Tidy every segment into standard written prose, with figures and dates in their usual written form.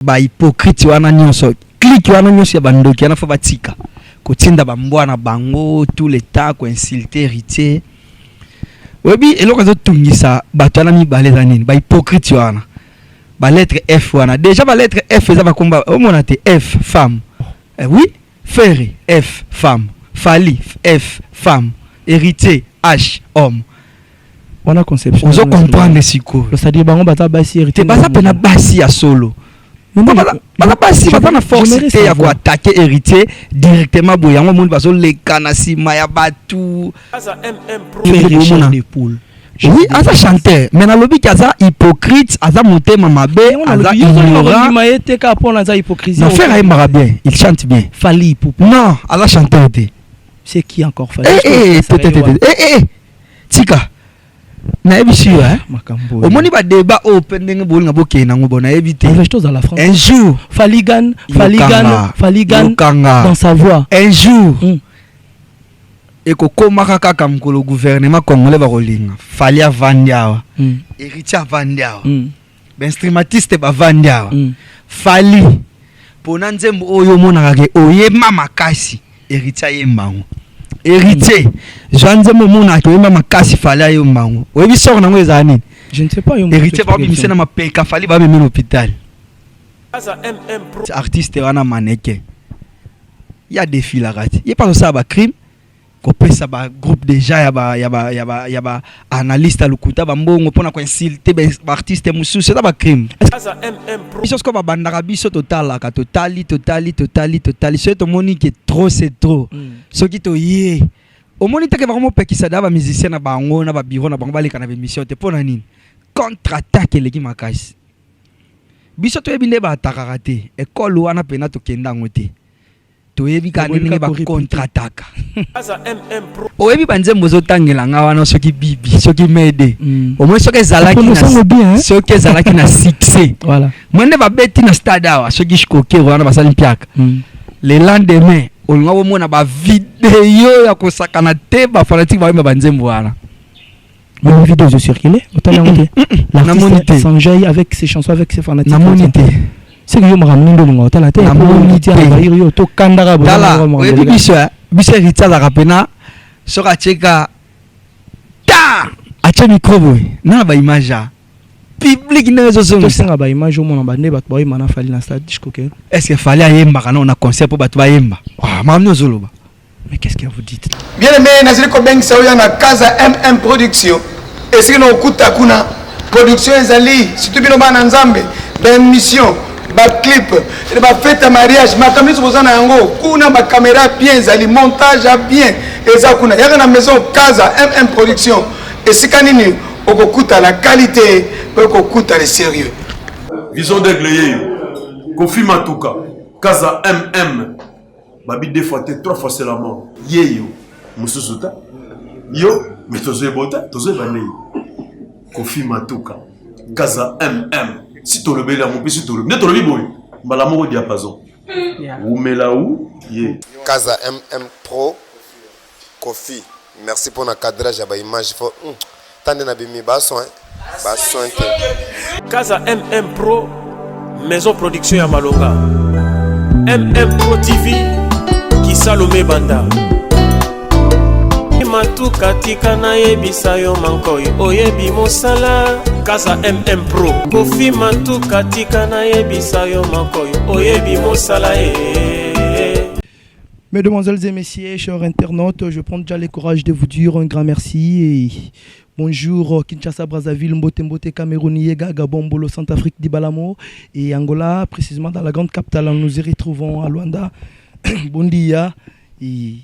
ba hypocrite wana nyonso clique wana nyonso ya bandoki yana fa batika kotinda bambwana bango tout le temps ko insulter héritier webi eloko zo tungisa bato na mibale za nini ba hypocrite wana ba lettre F wana déjà ba lettre F eza ba komba omona te F femme oui Ferré F femme Fali F femme héritier H homme on a conception on zo comprendre siko c'est-à-dire bango bata basi héritier te baza pena basi ya solo bana basi bata na force te ya ko attaquer héritier directement boyango monde bazo lekana sima ya batu des poules. Oui, asa chanteur, mais na lobi kaza hypocrite, asa motema mabe, asa ignorant. Non, frère aimera bien, il chante bien. Fali Poupa. Non, asa chanteur te. C'est qui encore Fali? Tika. Na ebi siyo makambo. Omoni ba débat open ndenge bolinga bokena ngo na éviter. Un jour, Faligan dans sa voix. Un jour. Et kokoma kaka mkolo gouvernement congolais ba kolinga fali avandiawa héritier avandiawa instrumentiste ba vandiawa fali pona nzembo oyo monaka ke oyema makasi héritier yembango héritier nzembo monaka oyema makasi fali ayembango oyebi soko nango eza nini je ne sais pas héritier ba bimise na mapeka fali ba meme l'hôpital artiste wana maneke ya défi la rate y pas ça ba crime kopesa ba groupe déjà ya ba analyste lukuta ba mbongo pona ko insulter ba artiste mususu c'est ba crime biso ko ba bandaka biso totalaka totali c'est to moni que trop c'est trop ce qui to yé au moni te ke vraiment pekisa da ba musicien na bango na ba bureau na bango baleka na émission te pona nini contre-attaque leki makasi biso to ebinde ba attaquera te école wana pena to kenda ngote toyebi kanini ba contre-attaque oyebi banze mozo tangela nga wana soki bibi soki mede au moins soki ezalaki na succès voilà mwende ba beti na stade awa soki shikoke wana basali mpiaka le lendemain olinga bomona ba video ya kosakana te ba fanatique ba banzembo wana une vidéo je circulé autant l'artiste Sanjay avec ses chansons avec ses fanatiques c'est que je me ramène de l'ungo tala te yo to kandara bo tala oui biso héritier la rapena sera cheka ta acha micro boy na ba image public na zo to singa ba image o mona ba ne ba boy mana fali na stade dishkoke est-ce que fali ayemba kana on a concert pour batu bayemba ah mamno zoloba mais qu'est-ce que vous dites bien aimé nazili ko beng saoya na Kaza MM production et c'est no kuta kuna production ezali surtout bino bana nzambe ben mission ba clip et ba fête mariage ma caméra bozana yango kuna ba caméra bien zali montage bien eza kuna yaka na maison Kaza MM production et sikanini okokuta la qualité okokuta le sérieux vision d'aigle Kofi Matuka Kaza MM babi deux fois trois fois c'est la mort yeyo mususuta yo mais tozo bota tozo bané Kofi Matuka Kaza MM si tu le bel amour si tu le ne le biboy malamu diapason ou melaou ye Kaza MM Pro Kofi merci pour le cadrage à image faut tande na bimi ba soin Kaza MM Pro maison production ya Malonga MM Pro TV qui Salomé Banda Matuka tika na yebisa yo mankoy oyebi mosala Kaza MM Pro Kofi Matuka tika na yebisa yo mankoy oyebi mosala Mesdemoiselles et messieurs, chers internautes, je prends déjà le courage de vous dire un grand merci et bonjour Kinshasa, Brazzaville, Mbote, Cameroun, Yega, Gabon, Bolo, Centrafrique, Dibalamo et Angola, précisément dans la grande capitale. Nous nous y retrouvons à Luanda. Bon dia et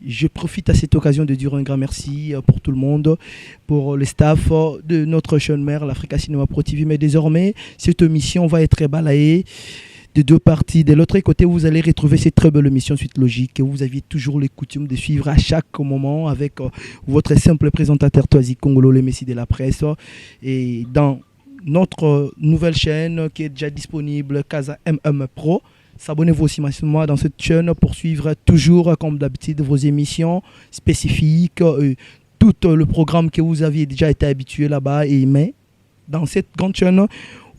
je profite à cette occasion de dire un grand merci pour tout le monde, pour le staff de notre chaîne mère, l'Africa Cinéma Pro TV. Mais désormais, cette émission va être balayée de deux parties. De l'autre côté, vous allez retrouver cette très belle émission Suite Logique que vous aviez toujours les coutumes de suivre à chaque moment avec votre simple présentateur Toazi Congolo, le Messie de la presse. Et dans notre nouvelle chaîne qui est déjà disponible, Kaza MM Pro. S'abonnez-vous aussi massivement dans cette chaîne pour suivre toujours, comme d'habitude, vos émissions spécifiques, tout le programme que vous aviez déjà été habitué là-bas. Mais dans cette grande chaîne,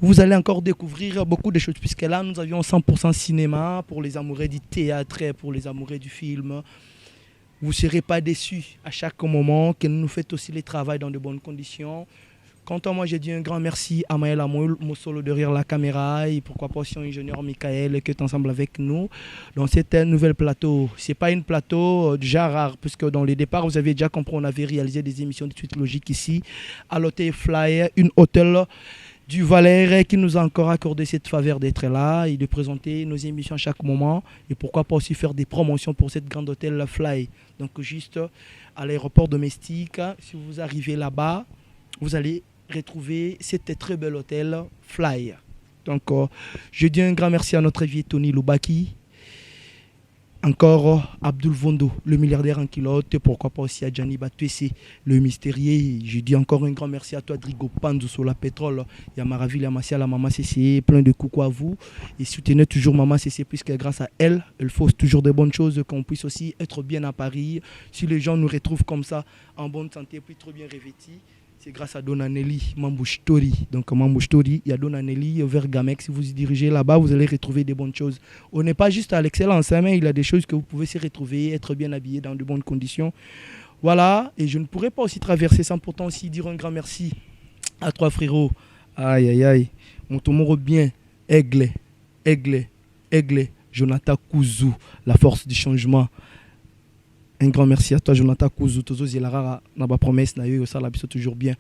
Vous allez encore découvrir beaucoup de choses, puisque là, nous avions 100% cinéma pour les amoureux du théâtre et pour les amoureux du film. Vous ne serez pas déçus à chaque moment, que nous faites aussi les travaux dans de bonnes conditions. Quant à moi, j'ai dit un grand merci à Maël Amoul, Mossolo derrière la caméra, et pourquoi pas aussi ingénieur Michael qui est ensemble avec nous dans cette nouvelle plateau. Ce n'est pas une plateau déjà rare, puisque dans les départs, vous avez déjà compris, on avait réalisé des émissions de suite logique ici, à l'hôtel Flyer, une hôtel du Valère qui nous a encore accordé cette faveur d'être là et de présenter nos émissions à chaque moment, et pourquoi pas aussi faire des promotions pour cette grande hôtel Fly. Donc juste à l'aéroport domestique, si vous arrivez là-bas, vous allez retrouver cet très bel hôtel Fly. Donc je dis un grand merci à notre invité Tony Loubaki, encore Abdul Vondo, le milliardaire en culotte, pourquoi pas aussi à Gianni Batuese, le mystérieux. Je dis encore un grand merci à toi Drigo Panzo sur la pétrole, il y a Maraville, Amassia, la Maman CC, plein de coucou à vous, et soutenez toujours Maman CC, puisque grâce à elle, elle fait toujours de bonnes choses, qu'on puisse aussi être bien à Paris. Si les gens nous retrouvent comme ça, en bonne santé, puis trop bien revêtis, c'est grâce à Donanelli, Mambouchtori. Donc Mambouchtori, il y a Donanelli vers Gamex. Si vous y dirigez là-bas, vous allez retrouver des bonnes choses. On n'est pas juste à l'excellence, hein, mais il y a des choses que vous pouvez s'y retrouver, être bien habillé dans de bonnes conditions. Voilà, et je ne pourrais pas aussi traverser sans pourtant aussi dire un grand merci à trois frérots. Aïe, aïe, aïe. Montomoro bien, Aigle, Jonathan Kouzou, la force du changement. Un grand merci à toi, Jonathan Kouzou. Tozo Zielara, Naba promesse, Nayo, ça l'a toujours bien.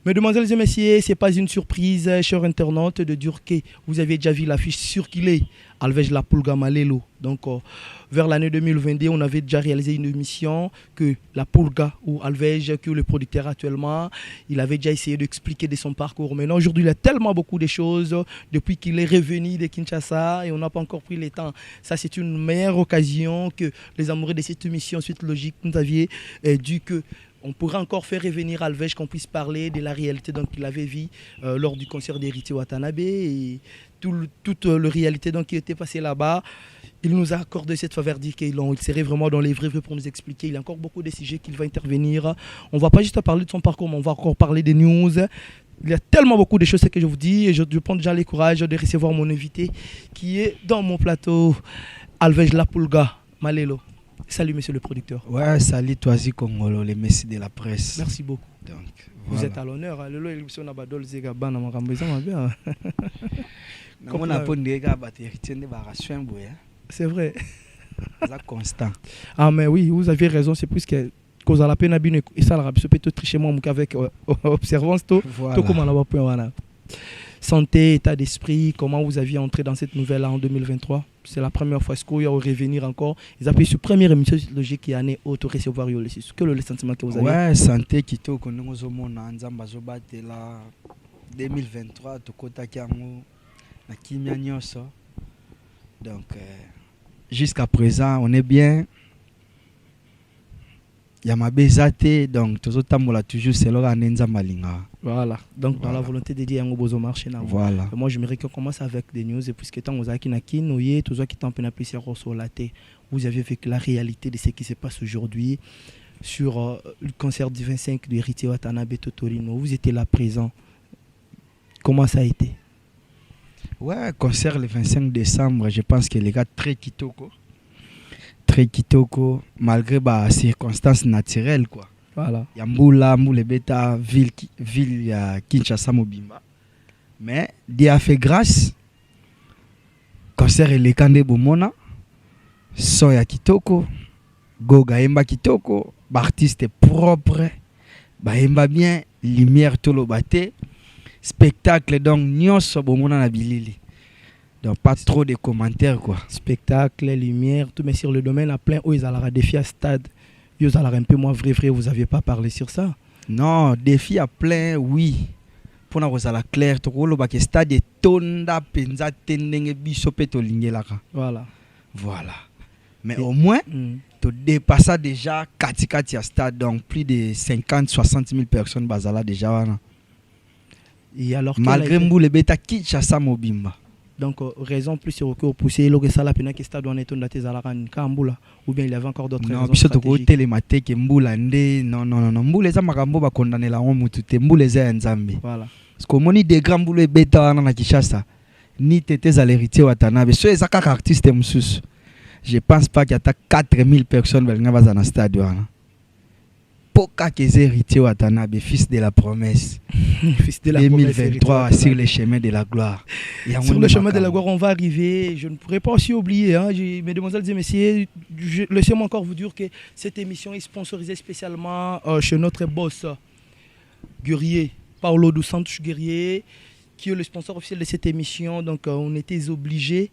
Mesdemoiselles et messieurs, ce n'est pas une surprise, chers internautes, de dire que vous avez déjà vu l'affiche circuler, Alvej La Pulga Malelo. Donc, vers l'année 2022, on avait déjà réalisé une émission que La Pulga, ou Alvej, que le producteur actuellement, il avait déjà essayé d'expliquer de son parcours. Maintenant, aujourd'hui, il y a tellement beaucoup de choses depuis qu'il est revenu de Kinshasa et on n'a pas encore pris le temps. Ça, c'est une meilleure occasion que les amoureux de cette émission Suite Logique nous aviez dû que on pourrait encore faire revenir Alvej, qu'on puisse parler de la réalité qu'il avait vue lors du concert d'Héritier Watanabe et toute la réalité qui était passée là-bas. Il nous a accordé cette faveur, dit qu'il serait vraiment dans les vrais pour nous expliquer. Il y a encore beaucoup de sujets qu'il va intervenir. On ne va pas juste parler de son parcours, mais on va encore parler des news. Il y a tellement beaucoup de choses que je vous dis et je prends déjà le courage de recevoir mon invité qui est dans mon plateau, Alvej La Pulga Malelo. Salut monsieur le producteur. Ouais, salut Toisi Congolo, les messieurs de la presse. Merci beaucoup. Donc, vous êtes à l'honneur. C'est vrai. C'est constant. Ah mais oui, vous avez raison, c'est plus que cause à la peine abîme et ça la peut tricher moi avec observance tout comment on va pouvoir santé, état d'esprit, comment vous aviez entré dans cette nouvelle en 2023. C'est la première fois qu'il y a revenir encore. Ils appellent sur première émission logique qui année auto recevoir yo le que le sentiment que vous avez. Ouais, santé qui to ko ngozo mona nzamba zo batela 2023 to kota kiango na kimia nyonso. Donc jusqu'à présent, on est bien. Il y a ma bezate, donc tout le toujours c'est là malinga. Voilà, donc dans la volonté de dire qu'il y a un marché. Voilà. Et moi je me qu'on commence avec des news, et puisque tant vous avez qui tout ça qui t'en peine plus sur la tête, vous avez vu la réalité de ce qui se passe aujourd'hui sur le concert du 25 de Héritier Watanabe Totorino. Vous étiez là présent. Comment ça a été? Ouais, concert le 25 décembre, je pense que les gars très kitoko. Très kitoko, malgré les circonstances naturelles, quoi. Voilà. Il y a Mboula, Beta, ville Kinshasa Mobimba. Mais Dieu a fait grâce. Concert et les Kande Bomona, son ya kitoko, Goga Emba kitoko, artiste propre, Baemba bien, lumière tout le bâté, spectacle donc nyonso Bomona na bilili. Donc pas trop de commentaires quoi. Spectacle, lumière, tout mais sur le domaine à plein où ils allaient défi à stade. Ils allaient un peu moins vrai, vous n'aviez pas parlé sur ça. Non, défi à plein, oui. Pour nous ça la clair, tout le bac stade est tonda penza tendenge bisopeto lingelaka. Voilà. Voilà. Mais au moins tu dépasses déjà kati à stade donc plus de 50-60 000 personnes bazala déjà. Et alors malgré Mboule Beta Kinshasa Mobimba. Donc, raison plus sur que pousser le ça la peine que stade on est dans tes alaran Kambula ou bien il y avait encore d'autres raisons. Non, puis surtout que télématique Mboula ndé non Mboule za makambo ba condamner la homme tout Mboule za nzambe. Voilà. parce que moni des grands boulot et bêta na Kinshasa ni tétés à l'héritier Watanabe so les artistes mususu je pense pas qu'il y a 4000 personnes dans le stade Poka les héritiers Watanabe fils de la promesse Fils de la 2023 sur les chemins de la gloire. Sur le chemin de la gloire, on va arriver. Je ne pourrais pas aussi oublier, hein, mesdemoiselles et messieurs, laissez-moi encore vous dire que cette émission est sponsorisée spécialement chez notre boss Guerrier, Paulo dos Santos Guerrier, qui est le sponsor officiel de cette émission. Donc on était obligés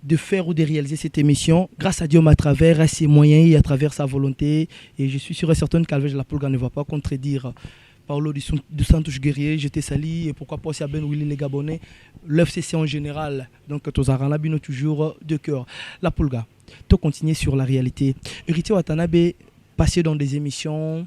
de faire ou de réaliser cette émission grâce à Dieu à travers ses moyens et à travers sa volonté. Et je suis sûr et certain qu'Alvej La Pulga ne va pas contredire Paulo dos Santos Guerrier, je te salue, et pourquoi pas aussi à Ben Willy les Gabonais, l'FCC en général. Donc, tous Aranabino toujours de cœur. La Pulga, tu continues sur la réalité. Héritier Watanabe, passé dans des émissions,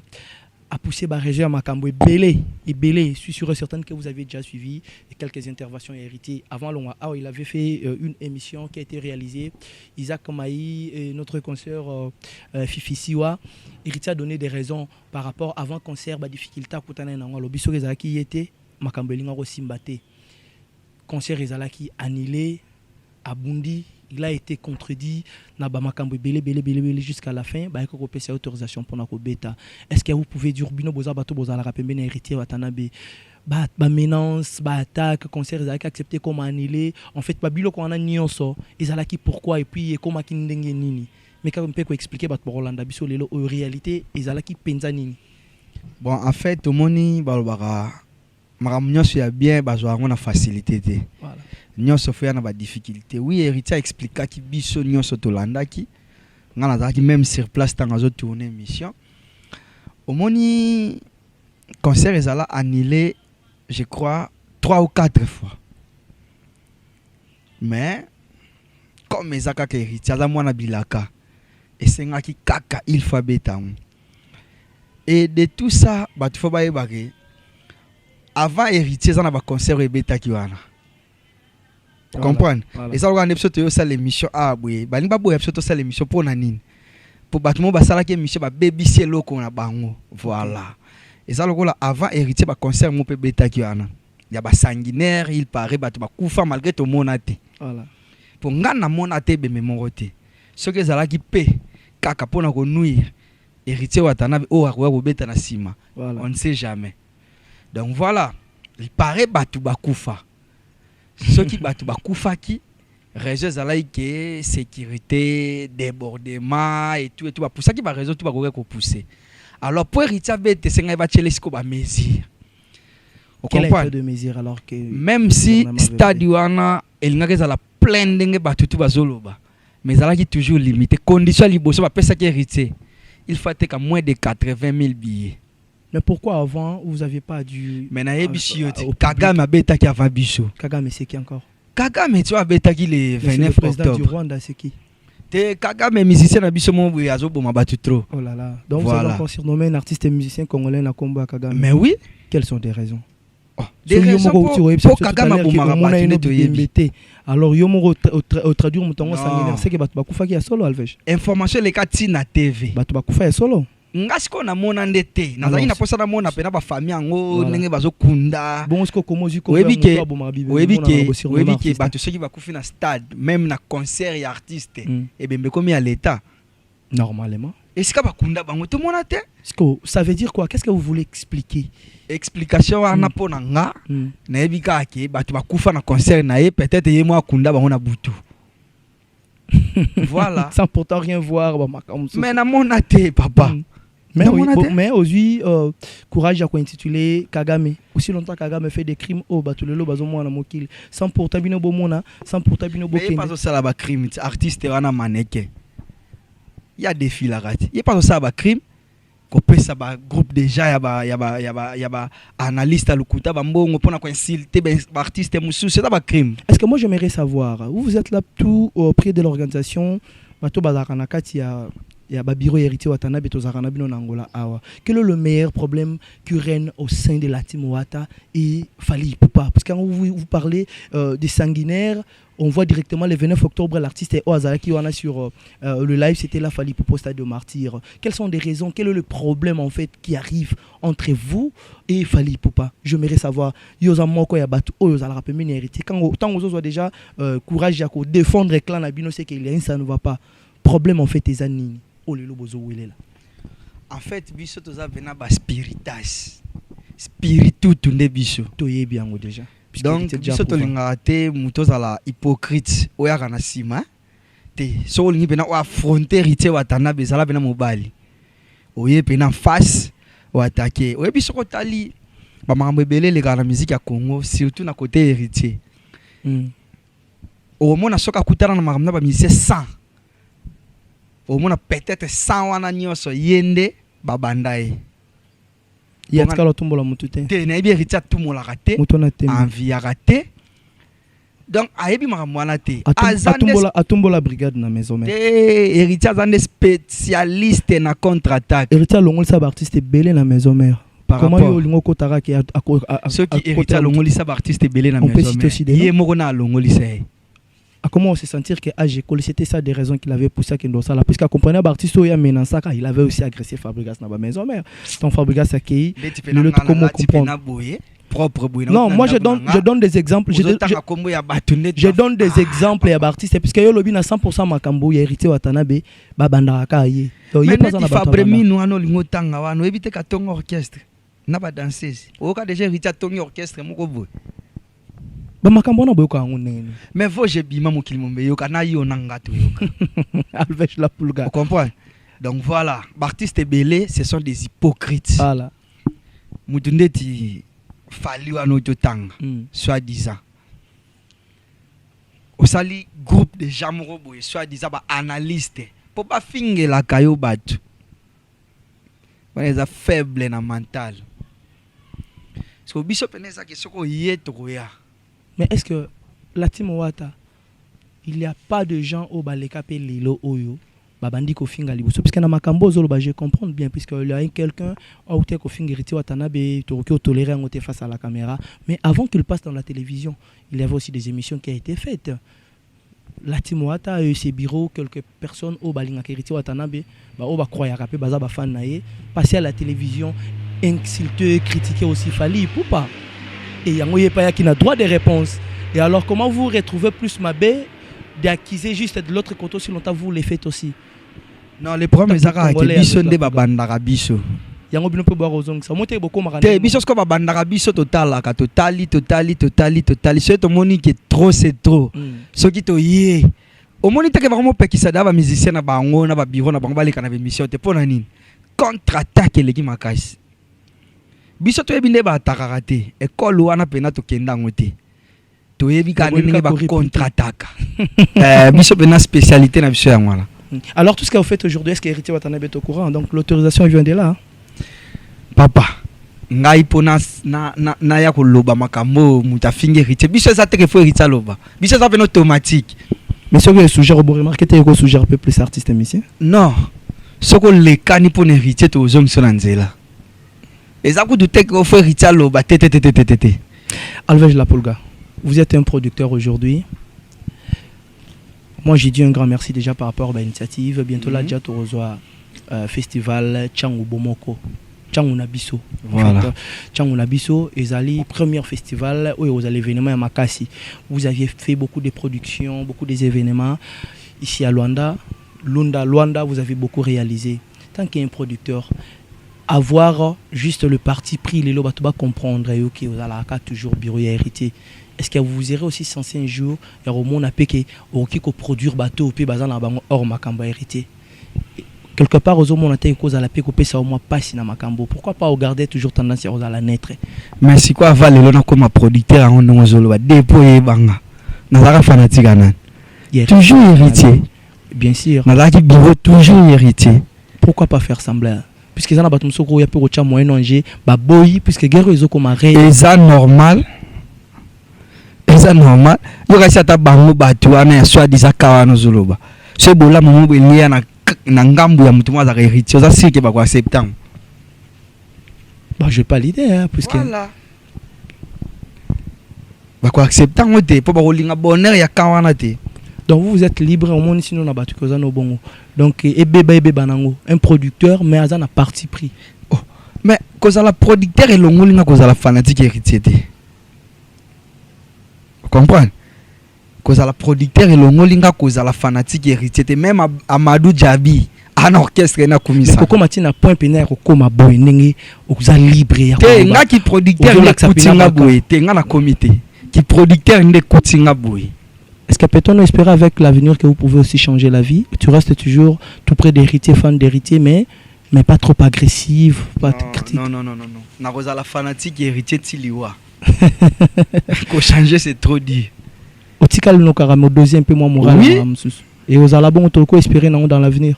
a poussé Barrégé à Makambo et Belé. Je suis sûr et certain que vous avez déjà suivi et quelques interventions héritiers. Avant Longa, il avait fait une émission qui a été réalisée. Isaac Maï et notre consoeur Fifi Siwa. Héritier a donné des raisons par rapport avant concert, la difficulté à Koutana Nangwa. Le biso Rezaki y était, Makambo Linga Rosimbate. Concert Rezalaki annulé à Bundi. Il a été contredit jusqu'à la fin. Il y a autorisation pour la bêta. Est-ce que vous pouvez dire que la héritier Watanabe menace, attaque, concert, ils ont accepté comme annulé. En fait, Babilo qu'on a nié ils ont acquis pourquoi et puis comment qu'ils n'ont nini. Mais quand on peut expliquer pour Rolanda Biso lelo en réalité ils ont acquis penzanini. Bon, en fait, tout le monde balbara maramnyo sur bien bazoa on a facilité. Voilà. Nyonso fait na difficulté. Oui, héritier expliqua qui biso nyonso tolanda ki ngana zaki même sur place tant azo tourner mission. Au moni concert ezala annulé, je crois 3 ou 4 fois. Mais comme ezaka ke héritier za mwana bilaka et senga ki kaka il faut betam. Et de tout ça, batu faut ba yebake avant héritier za na ba concert e beta ki wana. Comprendre et ça on episode yo ça l'émission boye ba linga boye episode ça l'émission pour nanine pour batimo ba sala ke émission ba baby cielo ko na bango voilà et ça lokola avant héritier ba concert mo pe beta ki ana ya ba sanguinaire il paraît ba ba kufa malgré to monate voilà pour ngana monate be memorote ce que ça la ki pe kaka pona ko nuire héritier Watanabe o akwa ko beta na sima voilà. On ne sait jamais donc voilà il paraît ba tu ba kufa ceux qui battent bakufaki réseau zalaïke sécurité débordement et tout pour ça qui va réseau tout va ko pousser alors pour héritier bête senga ba chelesiko ba mesure on comprend de mesure alors que même si stade wana el ngaka la plein ndenge battu tout bazoloba mais zalaki toujours limité condition liboso ba pesa ki héritier il faut être à moins de 80 000 billets. Mais pourquoi avant vous n'aviez pas dû. Mais na yebishi Kagame a bêta qui avant biso. Kagame c'est qui encore? Kagame tu as bêta qui le 29 octobre. Le président du Rwanda c'est qui? Te Kagame musicien na biso mo azo boma battu trop. Oh là là. Donc voilà. Vous allez encore surnommer un artiste et musicien congolais na combat Kagame. Mais oui. Quelles sont des raisons? Des raisons pour Kagame a boma battu to yebi. Alors yo mo au traduire mon tango sanguinaire c'est que batu bakufa ki ya solo Alvej. Information le kati na TV. Batu bakufa ya solo. Ngasiko na mona ndete nazali na posa na mona pena ba famille ngo ndenge bazokunda bon siko komozi ko webike bato ceux qui va kufi na stade même na concert et artiste et bembe komi à l'état normalement est-ce que bakunda bango tout mona te ça veut dire quoi? Qu'est-ce que vous voulez expliquer? Explication wana pona nga na ebika ke bato bakufa na concert na peut-être yemo akunda bango na butu. Voilà sans pourtant rien voir mais na mona te papa. Mais aussi, courage à quoi intituler Kagame. Aussi longtemps Kagame fait des crimes au Batulelo Bazomona Mokil. Sans pourtant bino bomona, sans pourtant bino bokene. Mais pas ça la crime, artiste wana maneke. Il y a des filles là rati. Il pas ça ba crime. Ko pesa ba groupe déjà ya ba analyste à lukuta ba mbongo pona ko insulter ba artiste musu, c'est ba crime. Est-ce que moi j'aimerais savoir, vous êtes là tout auprès de l'organisation Bato Bazarana Katia il y a Babiro héritier Watanabe tozarana bino na Angola awa. Quel est le meilleur problème qui règne au sein de la team Wata et Fally Ipupa? Parce que quand vous parlez des sanguinaires, on voit directement le 29 octobre, l'artiste est Oazala qui en a sur le live, c'était la Fally Ipupa au Stade de Martyrs. Quelles sont les raisons, quel est le problème en fait qui arrive entre vous et Fally Ipupa? J'aimerais savoir, yoza moko ya batu oyoza la rapé mini héritier. Quand autant aux autres déjà courage à défendre le clan Nabino, c'est qu'il y a ça ne va pas. Problème en fait les années. Oh le lobozo où il est là. En fait, biso toza vena ba spiritas. Spiritu tunde biso. Toye bien déjà. Donc biso tolinga te mutoza la hypocrite oya kana sima. Te so lingi pena o affronter héritier watana bezala pena mobali. Oye pena face o attaquer. Oye biso ko tali ba makambo ebele le kana musique ya Congo surtout na côté héritier. Au mona soka kutana na makambo na ba musicien 100. Au mona peut-être 100 wana nyoso yende babandaye. Ya tkala tumbola mutute. Te na bien héritier tumola raté. Mutona te. Envie à raté. Donc ayebi makambo wana te. Atumbola brigade na maison mère. Héritier azande spécialiste na contre-attaque. Héritier longol sa artiste belé na maison mère. Comment yo lingo kotara ki ceux qui héritier longoli sa artiste belé na maison mère. Yé moko na longoli sa. Comment on se sentir que AG c'était ça des raisons qu'il avait poussé à Kendosa là, puisqu'à comprendre l'artiste il avait aussi agressé Fabregas dans la maison mère. Donc Fabregas a accueilli le comment comprendre. Non, moi je donne des exemples. Je donne des exemples à artistes puisque yo lobi na 100% makambo ya hérité Watanabe babanda ka yé. Donc il pas dans Fabremi nous ano lingo tanga wano ebite ka tongo orchestre. Na ba danseuse. Oka déjà hérité tongo orchestre moko boy. Mais faut j'ai bima mokili mombe yoka na yo nangato yoka. Alvèche la pulga. Vous comprenez? Donc voilà, artistes belé, ce sont des hypocrites. Voilà. Mutundeti Fally wano totanga, soi-disant. Osali groupe de jamoro boy, soi-disant ba analyste. Pour pas finge la kayo batu. On est faible na mental. So biso peneza ke soko yeto ya. Mais est-ce que la team Wata, il n'y a pas de gens au balekape lilo oyo babandi ko finga liboso parce que na makambo zolo ba je comprends bien puisque il y a quelqu'un au te ko finga riti Watanabe to ko tolérer en face à la caméra, mais avant qu'il passe dans la télévision, il y avait aussi des émissions qui a été faites. La team Wata a eu ses bureaux, quelques personnes au balinga riti Watanabe ba o ba croire rapé baza ba fan naé passer à la télévision, insulter, critiquer aussi Fally Ipupa. Et il y a pas qui n'a droit de réponse. Et alors, comment vous retrouvez plus Mabé d'acquiser juste de l'autre côté si longtemps vous les faites aussi? Non, les problèmes c'est que biso nde babandaka biso. Yango bino pe boire ozong ça monte beaucoup marana. Te biso ko babandaka biso total ka totali. Ce to moni que trop c'est trop. Ce qui to yé. Au moni te que vraiment pekisa da ba musicien na bango na ba bureau na bango balika na émission te pona nini. Contre-attaque les qui makasi. Biso to ebinde ba takarate école wana pena to kenda ngote to yebi ka ndenge ba contre-attaque biso pena spécialité na biso yangwana. Alors tout ce que vous faites aujourd'hui, est-ce que héritier Watanabe est au courant? Donc l'autorisation vient de là, hein? Papa ngai pona na ya ko loba makambo mutafinge héritier biso za teke fo héritier loba biso za pena automatique. Mais ce que le sujet au remarquer te ko sujet un peu plus artiste musicien? Non, ce que les cani pour héritier to zong sonanzela. Les accords de tech au frère Richalo, Alvège Lapolga, vous êtes un producteur aujourd'hui. Moi, j'ai dit un grand merci déjà par rapport à l'initiative. Bientôt, là, déjà, tu reçois festival Tchangou Bomoko, Tchangou Nabiso. Voilà. Tchangou Nabiso, Ezali, premier festival où vous allez événements à Makassi. Vous aviez fait beaucoup de productions, beaucoup d'événements. Ici à Luanda, vous avez beaucoup réalisé. Tant qu'il y a un producteur, avoir juste le parti pris, les lots, tu vas comprendre que vous allez toujours bureau hérité. Est-ce que vous irez aussi censé un jour, il y a au monde à péquer, au qui produire bateau, puis bazan la bango hors Makamba hérité. Quelque part, aux hommes, on a été cause à la péco, ça au moins pas si na Makambo. Pourquoi pas regarder toujours tendance à la naître? Mais si quoi, Valélo, comme producteur, on a un dépôt banga. Nazara fanatique, toujours héritier. Bien sûr. Nazara bureau, toujours héritier. Pourquoi pas faire semblant? Puisque ça n'a pas de soko, il y a peu de moyen d'enjeu, bah boy, puisque guerre ils ont comme un et ça normal. Et ça normal. Il y a ça tabango batuana soit disant kawano zoloba. C'est bon là mon il y a na ngambu ya mutu mwa za héritier. Ça c'est que ba quoi septembre. Bah j'ai pas l'idée hein puisque voilà. bako accepter ngote po bakolinga bonheur ya kawana te. Donc vous êtes libre au monde sinon na batu koza no bongo. Donc ebeba nango un producteur mais azana parti pris. Oh, mais kozala producteur et longolinga kozala fanatique héritier te. Vous comprenez? Kozala producteur et longolinga kozala fanatique héritier te. Même Amadou Djabi un orchestre na komisa. Koko matina point pénère koma boy ndenge okuza libre ya. Te nga ki producteur na kutinga boy te nga na comité. Qui producteur ndé kutinga boy. Est-ce que peut-on espérer avec l'avenir que vous pouvez aussi changer la vie? Tu restes toujours tout près d'héritier, fan d'héritier, mais pas trop agressif, pas critique. Non. Narosa la fanatique héritier Tiliwa. Faut changer, c'est trop dit. Au tikal no karamo deuxième peu moins moral. Oui. Et aux alabons on espérer dans l'avenir.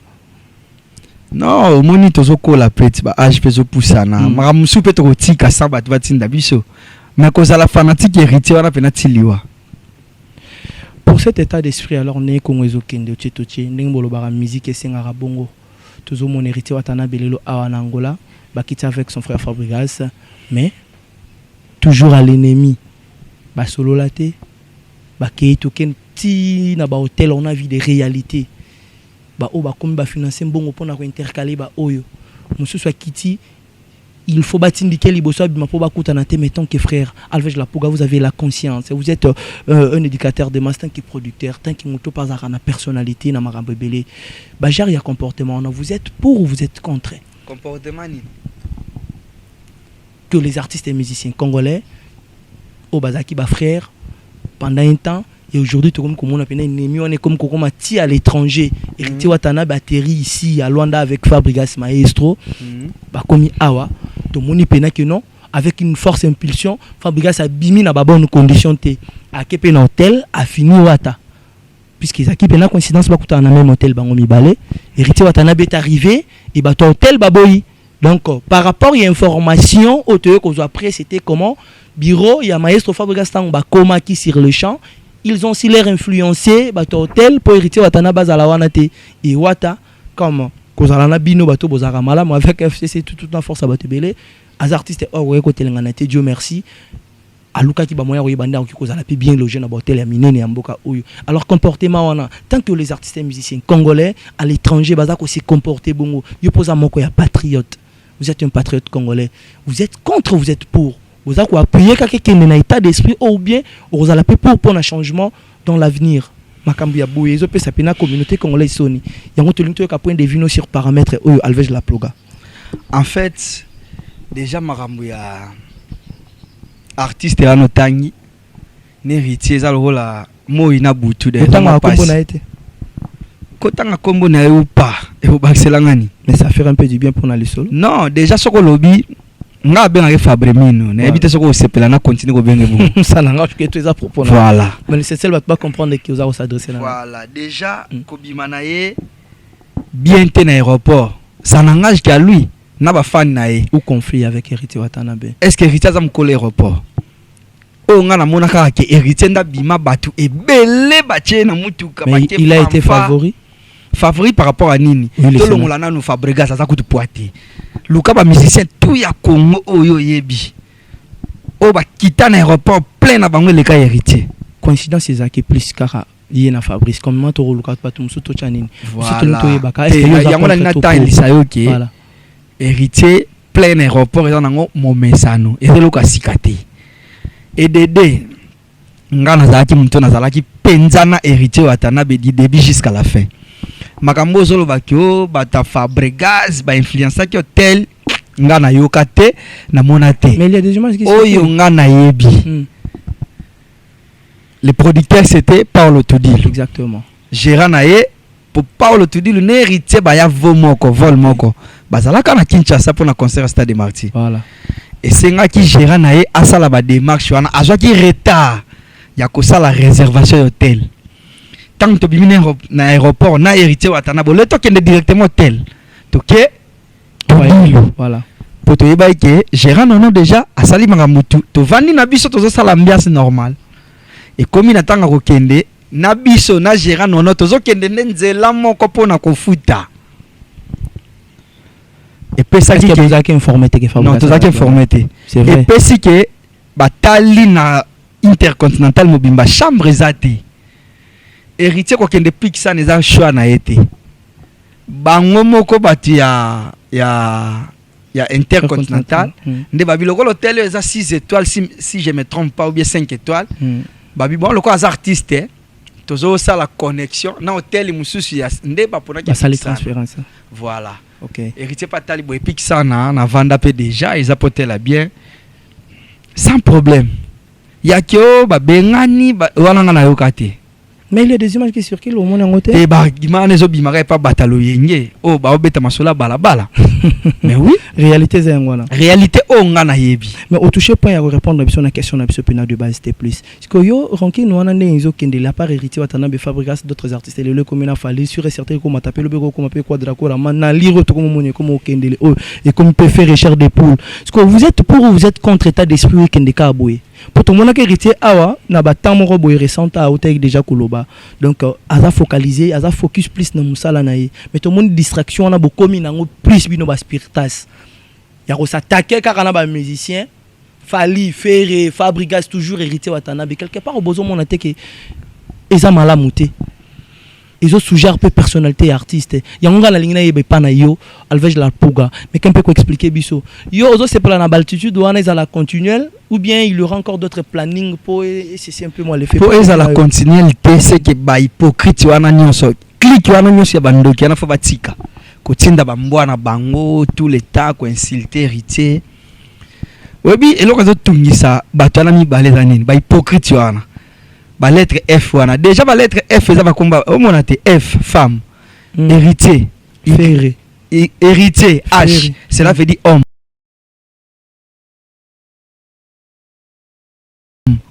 Non, au moni tozo ko la petite ba âge peso poussana. Maramusu peut trop tika ça bat vatinda biso. Mais cause la fanatique héritier on a pena Tiliwa. Pour cet état d'esprit, alors, on est comme les Okende, Tchétoché, Nengbolo musique et Sengara Bongo. Toujours mon héritier Watana Belelo à Angola, Bakita avec son frère Fabregas, mais toujours à l'ennemi. Solo laté, Bakei Token, Ti, Naba Hôtel, on a vu des réalités. Comme financer Bongo pour intercaler, Oyo. Monsieur soit Kiti. Il faut bâtir des liboso bima po bakuta na te mettons que frère Alvej la Pouga vous avez la conscience vous êtes un éducateur de masse tant que producteur tant que moto pas na personnalité na marambo belé ba jar ya comportement vous êtes pour ou vous êtes contre comportement ni que les artistes et musiciens congolais au bazaki ba frère pendant un temps et aujourd'hui tout comme on a peine ennemi on est comme Kokoma ti à l'étranger héritier Watana batterie ici à Luanda avec Fabregas Maestro ba komi awa to moni pena que non avec une force impulsion Fabregas a bimi na ba bonne condition té a kepe na hôtel a fini Wata puisque ils a kepe na coïncidence ba kuta na même hôtel bango mibale héritier Watana est arrivé et ba to hôtel baboyi donc par rapport à information au te qu'on après c'était comment bureau il y a Maestro Fabregas tang ba koma qui sur le champ. Ils ont aussi l'air influencés bato hôtel pour héritier Watana bazala wana te et Wata comme kozalana bino bato bozara malamu avec FCC toute la force à bato belé az artistes ouais côté ngana te Dieu merci aluka ki ba moya ko yibanda ko kozala pe bien logé na hôtel ya minene ya mboka oyo alors comportement wana tant que les artistes et musiciens congolais à l'étranger bazako se comporter bongo yo posa moko ya patriote vous êtes un patriote congolais vous êtes contre ou vous êtes pour vous avez appuyé quelqu'un dans état d'esprit ou bien vous allez pour un changement dans l'avenir. Makambu ya bouye zo pe sapina communauté congolaise soni. Yango to linto ka point de vue sur paramètres oyo Alvej la Ploga. En fait, déjà makambu ya artiste ya notangi n'héritier za lola moina butu de. Kotanga kombo na été. Kotanga kombo na ou pas et au baxelangani. Mais ça fait un peu du bien pour na le solo. Non, déjà soko lobby nga benga Fabremino na ebite soko sepela na continue ko benga bu ça n'engage que tu es à propos voilà mais c'est celle va pas comprendre que vous allez s'adresser là voilà déjà kobima na ye bien te na aéroport ça n'engage qu'à lui na ba fan na ye ou conflit avec héritier Watanabe est-ce que héritier za mkola aéroport o nga na mona ka ke héritier nda bima batu e belé batie na mutuka ba ke il a été favori par rapport à nini to longola na no Fabregas za kutu poité Luka ba musicien tout ya Congo oyo yebi. O ba kita na aéroport plein na bango le cas héritier. Coïncidence ezaki plus car yena Fabrice comme moi to Luka pas tout muso to chanini. Voilà. Yango na ta elisayo ke. Voilà. Héritier plein aéroport eza nango momesano. Et Luka sikate. Et Dédé ngana zaki muto na zalaki penzana héritier Watanabe di début jusqu'à la fin. Makambo zolo bakio bata Fabregas ba influencer ki hôtel ngana yokate na monate mais il y a des images qui oyo ngana yebi le producteur c'était Paolo Tudil exactement gérant nae pour Paolo Tudil ne héritier ba ya vol moko bazala kana Kinshasa pour na concert Stade Martyrs voilà et senga ki gérant nae asala ba démarche wana azwa ki retard ya ko sala réservation hôtel. Tant que tu bimine na aéroport na héritier Watana bo le to kende directement hôtel toke voilà pour te yeba ke gérant non déjà asali mangamutu to vandi na biso tozo sala ambiance normal et comme ina tanga ko kende na biso na gérant non tozo kende nzela moko pona ko futa et pesa ki informé te que non tozo informé te c'est vrai et pesi ke batali na intercontinental mobimba chambre ezate héritier ko kende pique ça neza choix na été bango moko batu ya intercontinental nde babi lokolo hôtel eza 6 étoiles si je me trompe pas ou bien 5 étoiles babi bon lokolo az artiste tozo ça la connexion na hôtel mususu ya nde ba pona ça les transférences voilà OK héritier patali boy pique ça na vanda pe déjà ils apportent la bien sans problème yakio ba bengani wana na yokate. Mais il y a des images qui circulent au monde en hôtel. Et bah, Gimanezo Bimare pas batalo yenge. Oh, bah, obeta masola balabala. Mais oui. Réalité, c'est un réalité, oh, on a yebi. Mais au touché point, il y a répondre à la question de pénal de base, c'était plus. Parce que yo, ranking, nous, on a des qui ne l'a pas hérité, watana, be fabrikas d'autres artistes. Le comme il a fallu, sur et certain, comme on t'appelle le bégo, comme on appelle Quadraco, la man, lire tout comme on comme au Kendele, et comme peut faire recherche des poules. Parce que vous êtes pour ou vous êtes contre état d'esprit Kendeka aboué. Pour tout le monde qui hérité, awa, n'a pas tant mon robot récent à hôtel déjà Koloba. Donc, à focaliser, à focus plus dans Moussala naï. Mais tout le monde distraction, on a beaucoup mis dans plus bino bas spiritas. Il y a s'attaquer car on a des musiciens, Fali, Ferré, Fabregas toujours hérité Watanabe. Quelque part au besoin mon attaque que ils ont mal à monter. Ils ont sujet un peu personnalité artiste. Il y a un gars la ligne na pas na yo, alvej la pouga. Mais qu'un peu quoi expliquer biso. Yo ozo c'est pour la altitude ou ils à la continuelle ou bien il y aura encore d'autres plannings pour c'est simplement l'effet. Pour ils à la continualité c'est que ba hypocrite wana nyonso. Clique wana nyonso ya bandoki yana fa batika. Kotinda bambwana bango tout l'état ko insulter héritier. Webi eloko zo tungisa batana mi baleza nini ba hypocrite wana. Ba lettre F wana déjà ba lettre F eza ba komba o monate F femme héritier Ferré héritier H cela veut dire homme.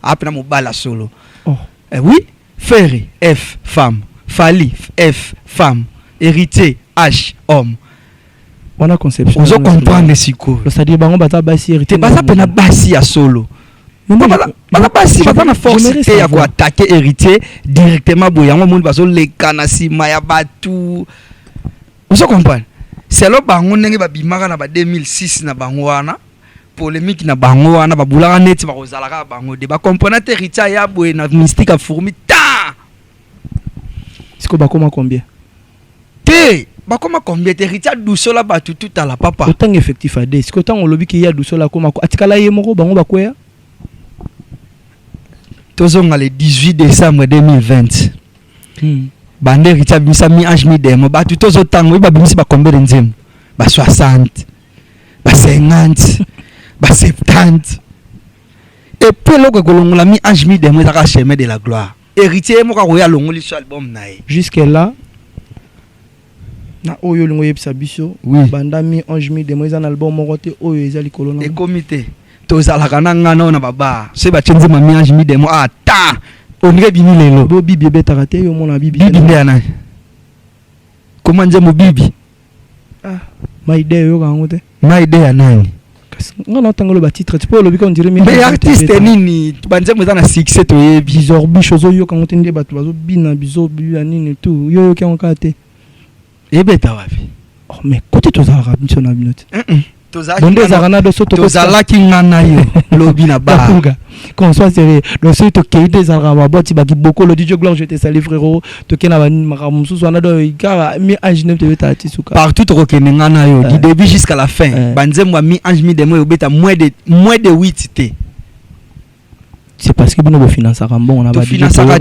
Après mo bala solo. Oh. Oui, Ferré F femme, Fali F femme, héritier H homme. On a conception. On comprendre siko. C'est-à-dire bango bata basi héritier. Basa pena basi ya solo. Mais bana basi bana force ya ko attaquer héritier directement boyango monde baso le kanasi maya batu. On comprendre. C'est là bango ndenge ba bimaka na ba 2006 na bango wana. Polémique na bango wana ba bulaka neti ba kozalaka bango de ba component héritier ya boye na mystique a fourmi ta. Siko bakoma combien? Te bakoma combien héritier dousola batu tout à la papa. Autant effectif à des. Siko tant on lobi ki ya dousola koma atikala ye moko bango bakoya. Tozonga le 18 décembre 2020. Bande héritier bimisa mi ange mi demo batu tozo tango ba bimisa ba combien de nzem? Ba 60. Ba 50. Ba 70. Et puis le kolongola mi ange mi demo ezaka chemin de la gloire. Héritier mo ka roya longoli sur album nae. Jusque là na oyo lingo yebisa biso banda mi ange mi demo ezana album moko te oyo ezali kolona. Et comité tozalaka na ngana na baba se ba tyenze ma mi ange mi demo ata onire bini lelo bo bibi betaka te yo mona bibi bibi ndana comment nzemo bibi ma idée yo kango te ma idée ya nani ngana tangolo ba titre tu peux lobi ko ndire mi mais artiste nini banzemo za na succès to ye bizor bichozo yo kango te nde batu bazo bina bizo biya nini tout yo kango kate ebeta wapi oh mais côté tozalaka biso na minute bonde zarana de soto tozalaki ngana yo lobi na ba qu'on soit sérieux donc c'est to keite zarama boti baki beaucoup le DJ Gloire je te salue frérot to kena ba maramusu so na do ikara mi ange ne te beta tisuka partout to kena ngana yo du début jusqu'à la fin banzemwa mi ange mi demo yo beta moins de 8 t. C'est parce que nous avons financé un bon, on a pas financé non.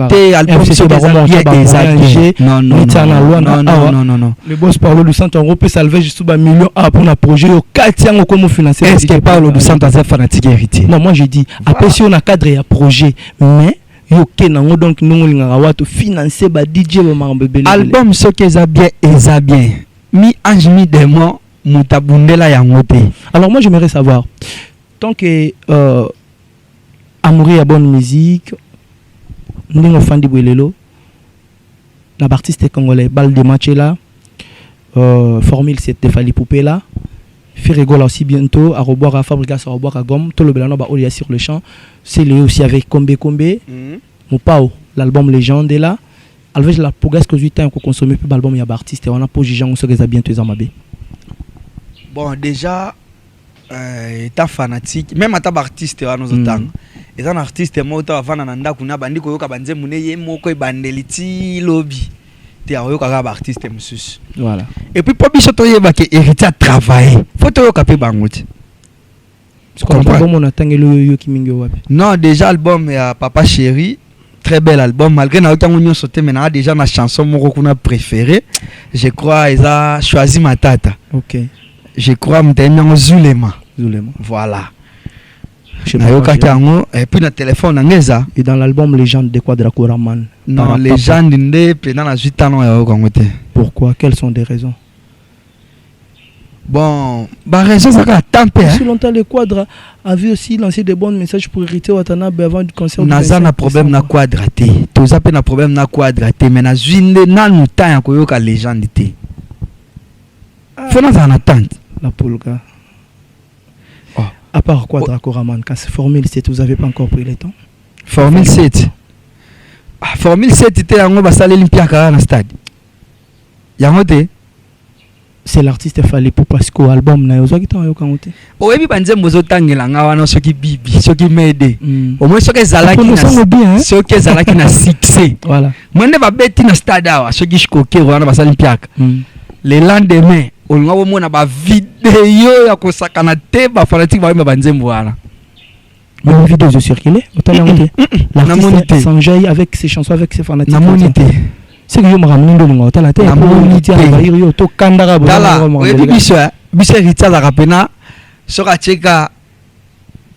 Le boss parle de 100 euros peut salver juste un million pour un projet au 4 ans comment financer. Est-ce qu'il parle de 100 ans fanatique héritier? Non, moi je dis après si on a cadre et un projet mais yo kenango donc nous on va financer ba DJ ba bébé. Album ce que ça bien. Mi ange mi démon mutabundela yangote. Alors moi j'aimerais savoir tant que Amouri à bonne musique, nous fan de Bouelelo, la artiste congolais, Bal de Machela, Formule c'était Fali Poupé là, Ferregola aussi bientôt, à revoir à Fabrikas, à revoir à Gomme, tout le belano ba Olia sur le champ, c'est lui aussi avec Kombe, Mopao, l'album Légende est là, avec la progresse que j'ai eu qu'on consomme plus l'album il y a artiste, on a pas jugé on se les a bientôt amabé. Bon déjà, état fanatique, même à ta artiste à nos temps. eza un artiste moko avana na ndako na bandi koyoka banzembo ne ye moko ebandeli ti lobi te ayoka kaka baartiste mosusu. Voilà. Et puis po biso toyeba ke héritier a travaillé faut toyoka pe bango ti. Non, déjà album ya Papa Chéri, très bel album malgré na autant on sauté mais na déjà ma chanson moko qu'on a préféré, je crois ils a choisi ma tata. OK. Je crois m'tenir Zulema. Voilà. Et puis le téléphone angeza et dans l'album Légende de Quadracoraman. Non, Légende ndé pendant la 8 ans ya okangote. Pourquoi? Quelles sont des raisons? Bon, bah raison ça ka tempé. Si longtemps le Quadra avait aussi lancé des bons messages pour hériter Watanabe avant du concert. Naza na problème na quadraté. Toza pe na problème na quadraté mais na zwinde na nuta ya koyoka Légende té. Faut na en attente la polka. À part Quadracoraman, quand c'est Formule 7, vous n'avez pas encore pris le temps? Formule 7. Formule 7 était en bas à l'Olympia dans le stade. C'est l'artiste fallait pour parce que l'album na yozo kita yo kangote. O ebi banze mozo tangela ngawa no soki bibi, soki mede. Au moins soki zalaki na soki zalaki na succès. Voilà. Mwende ba beti na stade awa soki shikoke wana basa l'Olympia. Le lendemain olinga bomona ba vidéo ya kosakana te ba fanatique ba banzembo wana. Une vidéo je circulé autant l'artiste Sanjay avec ses chansons avec ses fanatiques. Na monité. C'est que je me ramène de l'ingénieur. La tête. Na to kandara bo. Dala. Oui biso biso Rita la rapena sera cheka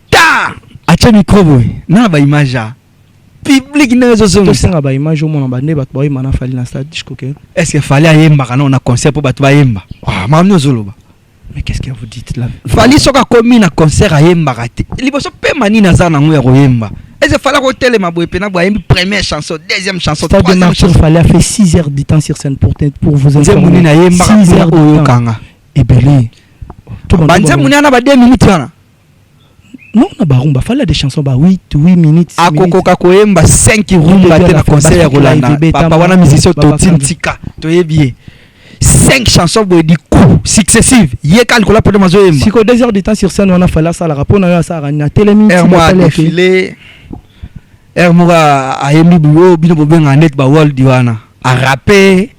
ta acha micro boy. Na ba image public na zo zo. Singa ba image au mona bande bat boy mana fali na stade dishkoke. Est-ce que fallait ayemba kana on a concert pour bat ba yemba. Ah mamno zoloba. Mais qu'est-ce que vous dites là? Fali soka komi na concert ayemba raté. Liboso pe mani na za na ngo ya koyemba. Est-ce qu'il fallait que ma boypena boye première chanson, deuxième chanson, troisième chanson. Il fallait faire 6 heures de temps sur scène pour vous informer. 6 heures de temps. Et belé. Banza muni ana ba 2 minutes wana. Non, na ba rumba fallait des chansons ba 8 minutes. Akoko kakoyemba 5 rumba te na concert ya Rolanda. Papa wana musicien to tintika to yebié. 5 chansons boye di coup successives. Ye calcula pour mazo yemba. Si ko 2 heures de temps sur scène wana fallait ça la rapona ya ça na télémine ba défilé. Moura a yembi buyo bino bobenga net ba world diwana a rapper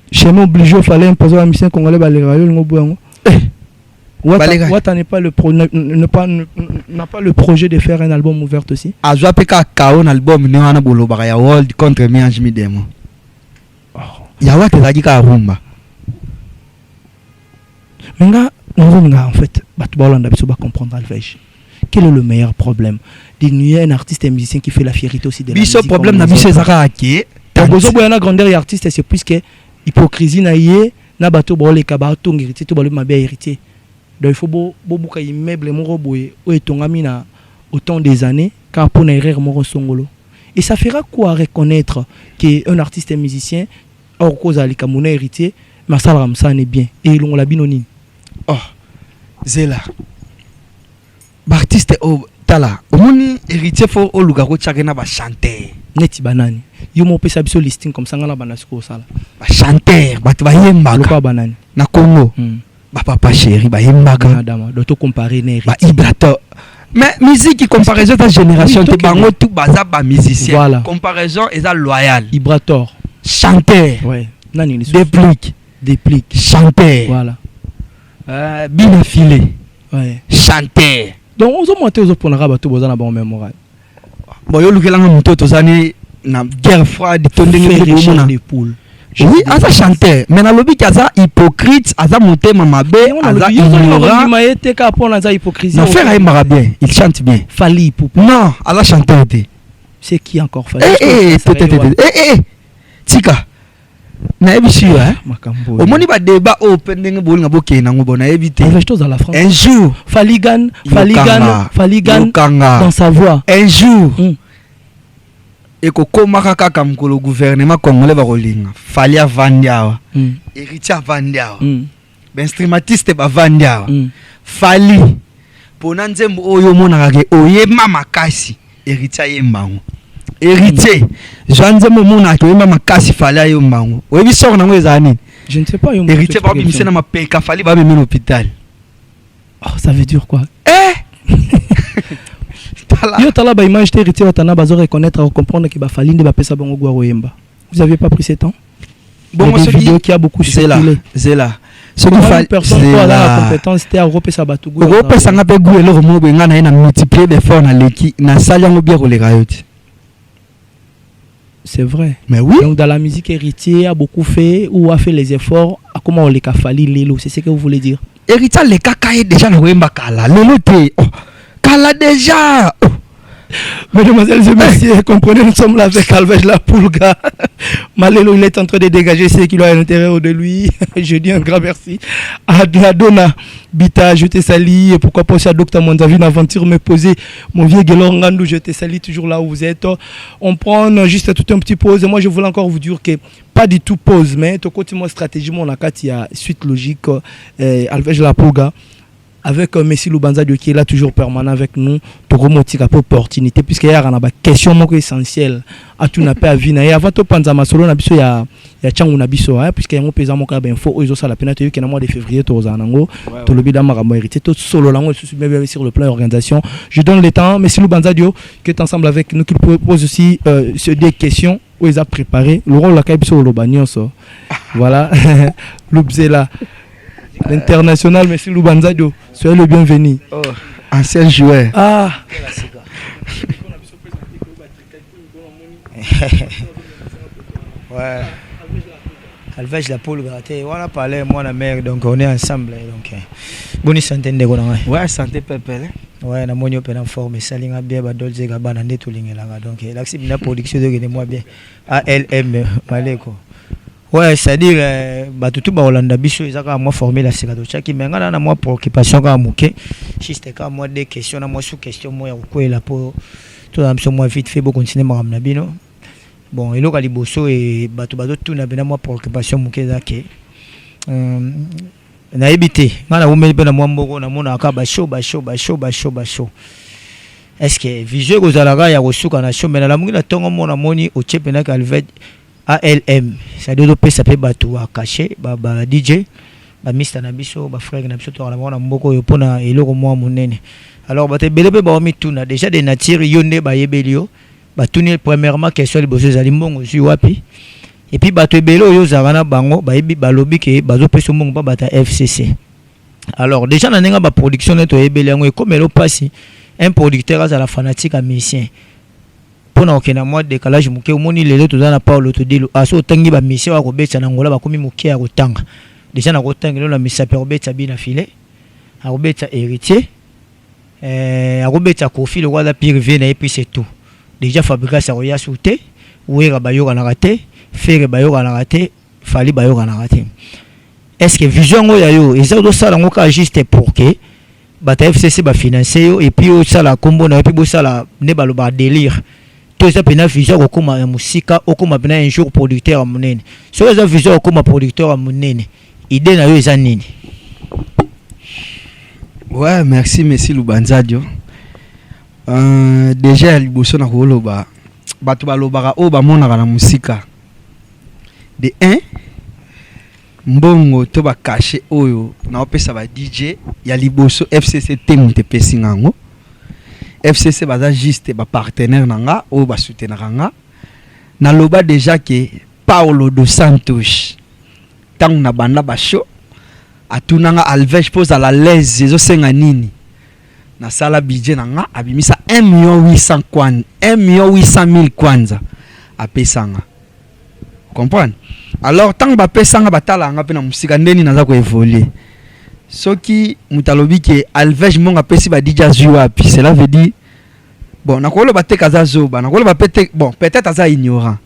chez moi obligé fallait imposer la mission congolais ba les rayo ngobo Wata n'est pas n'a pas le projet de faire un album ouvert aussi. Azwa peka kao un album ne wana bolo ba ya world contre Mianj Midemo. Ya wata zaki ka rumba. Menga en fait batu balanda biso ba comprendre alvej. Quel est le meilleur problème? D'ignorer un artiste et musicien qui fait la fierté aussi de la musique. Le problème n'a pas zaka aki. T'as besoin de grandeur artiste c'est plus que hypocrisie na yé na bato bolé kabato ngirité to balé mabe héritier. Donc il faut beaucoup ka immeuble moko boye o etongami na autant des années car pour na erreur moko songolo. Et ça fera quoi reconnaître qu'un artiste et musicien hors cause ali kamuna héritier mais ça ramsa n'est bien et l'on la binonine. Oh Zela. L'artiste au tala omoni héritier faut au lugaro tchakena ba chanter neti banani yo mo pesa biso listing comme ça ngala banasiko sala ba chanter ba ba yemba ba banani na Congo ba Papa Chéri ba yemba ga madame doto comparer na ba Ibrato mais musique comparaison ta génération te bango tout baza ba musicien voilà. Comparaison est loyal Ibrator chanter ouais nani déplique chanter voilà bien affilé ouais chanter. Donc on a monté aux autres pour la rabat tout besoin bon mémoire. Bon yo lukelanga muto tozani na guerre froide tondenge des poules. Oui, asa chanteur, mais na lobi kaza hypocrite, asa motema mabe, asa ignorant. Maete ka pona za hypocrisie. Non, faire aimara bien, il chante bien. Fali Poupa. Non, ala chanteur te. C'est qui encore Fali? Tika. Na ebisi hein. Au moni ba débat open ndenge bolinga bokena ngo na ebité. Un jour, Faligan dans sa voix. Un jour. Et kokoma kaka mkolo gouvernement congolais ba kolinga. Fali avandiawa. Héritier avandiawa. Ben instrumentiste ba vandiawa. Fali. Pona nzembo oyo mona ke oyema makasi. Héritier yembango. Héritier, Jean Mona qui est ma casse fallait ayo mbango. Oyebi sort nango ezani. Je ne sais pas héritier ba bimisa na mapeka fallait ba même l'hôpital. Oh, ça veut dire quoi? Yo tala ba image te héritier watana bazo reconnaître à comprendre que ba falinde ba pesa bango gwa royemba. Vous avez pas pris ce temps? Bon, ce vidéo qui a beaucoup circulé. C'est là. Ce qu'il fallait personne qui a la compétence c'était à repesa batugo. Repesa nga pe gwe lo mo be nga na multiplier des fois na leki na salia ngo bien roleka yote. C'est vrai. Mais oui. Donc dans la musique héritier a beaucoup fait ou a fait les efforts à comment on les kafali lelo, c'est ce que vous voulez dire. Héritier le kaka est déjà na royemba kala. Lelo te. Oh, kala déjà. Oh. Mesdemoiselles et messieurs, comprenez, nous sommes là avec Alvej La Pulga. Malelo, il est en train de dégager ce qu'il a à l'intérieur de lui. Je dis un grand merci à Donna Bita, je te salue. Et pourquoi pas aussi à Dr Monzavi, une aventure me poser. Mon vieux Gelorangandou, je te salue toujours là où vous êtes. On prend juste tout un petit pause. Moi, je voulais encore vous dire que pas du tout pause, mais tout côté moi stratégie, mon akati, il y a suite logique. Alvej La Pulga. Avec Messi Lubanza qui est là toujours permanent avec nous, pour remonter une opportunité, puisqu'il y a une question essentielle à tout n'a pas à vivre. Et avant tout, pendant ma solo, il y a Tchangou Nabiso, puisqu'il y a un pesant mon cas info, ils ont ça la peine de mois de février, tout le monde, tout le bidam a hérité, tout solo, sur le plan organisation. Je donne le temps, Messi Lubanza qui est ensemble avec nous, qui pose aussi des questions où ils ont préparé. Le rôle de la Caïbe sur le bagnon, voilà, Loubzela. L'international, merci Lubanzadio. Soyez le bienvenu. Oh, ancien joueur. Ah. Ouais. Alvej La Pulga. On a parlé, moi, la mère, donc on est ensemble. Donc, bonne santé de Gona. Ouais, santé pépé. Ouais, na monio pe na forme salinga bien ba dolze ga bana ndeto lingela donc l'axi na production de moi bien ALM maleko. Ouais, c'est-à-dire, tout le monde a moi formé la sécurité. Mais il y a une préoccupation quand même. Juste quand moi des questions, moi sous question, moi il a pour tout le monde vite fait pour continuer à me bon, et là, il y a tout une préoccupation. Na évité. Ngana umeli na mwamboko na mona akaba show. Est-ce que visuel aux alaga ya rosuka na show mais na la mungi na tongo mona moni o chepe na Alvej ALM, ça doit s'appeler bateau à cacher, DJ, Mr Nabiso, frère Nabiso, tu as la mona mboko yopona et l'euro moi monene. Alors, belebe ba tuna déjà des natures yonde ba yebelio, tuni premièrement question les bosses alimbongo zu wapi. Et puis bateau belo yo zarana bango ba yebi balobi ke bazo peso mongo ba bata FCC. Alors déjà na nenga ba production neto yebelango et comme elo passi un producteur à la fanatique à musicien. Pour okena moi décalage muke omoni lelo tozana Paulo todilo aso tangi ba mission wa kobetsa na ngola bakomi muke ya kotanga déjà na kotanga lelo na misa perbetsa bina filé a kobetsa héritier a kobetsa Kofi le roi da privé na et puis c'est tout déjà fabrica sa roya souté ouera bayoka na raté faire bayoka na raté fali bayoka na raté. Est-ce que vision ngoya yo eza do sala ngoka juste pour que bata FCC ba financer yo et puis au sala combo na et puis bo sala ne baloba délire. Tout ça pena vision comme un musika ou comme un jour producteur à monene. So ça vision comme producteur à monene. Idée na yo eza nini? Ouais, merci Lubanzadio. Déjà liboso na koloba batu balobaka o ba mona na musika. De 1 mbongo to ba cacher oyo na opesa ba DJ ya liboso FCC temunte pesingango. FCC baza juste ba partenaire nanga ou ba soutenir nga na loba déjà que Paulo dos Santos tant na banda ba show atunanga Alvej pose à la l'aise zo senga nini na sala budget nanga abimisa 1,800,000 kwanza apesanga comprendre alors tant ba pesanga batala nga pe na musika ndeni naza ko évoluer soki mutalobi ke Alvej monga pesi ba DJ Zua puis cela veut dire bon nakolo ba te kaza zoba nakolo ba pete bon peut-être aza ignorant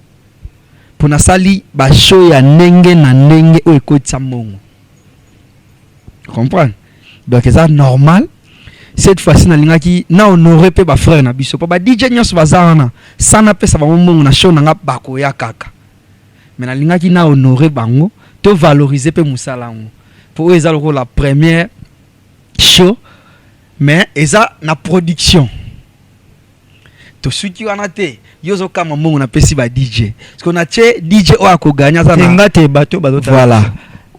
pour na sali ba show ya ndenge na ndenge o ekotsa mongo comprendre donc c'est normal cette fois-ci na lingaki na honorer pe ba frère na biso ba DJ nyos bazana sana pesa ba mongo na show nga bako ya kaka mais na lingaki na honorer bango to valoriser pe musalango pour eux la première show mais eza na production to suki wana te yozo kama mongo na pesi ba DJ parce qu'on a che DJ o akoganya za na ngate bato voilà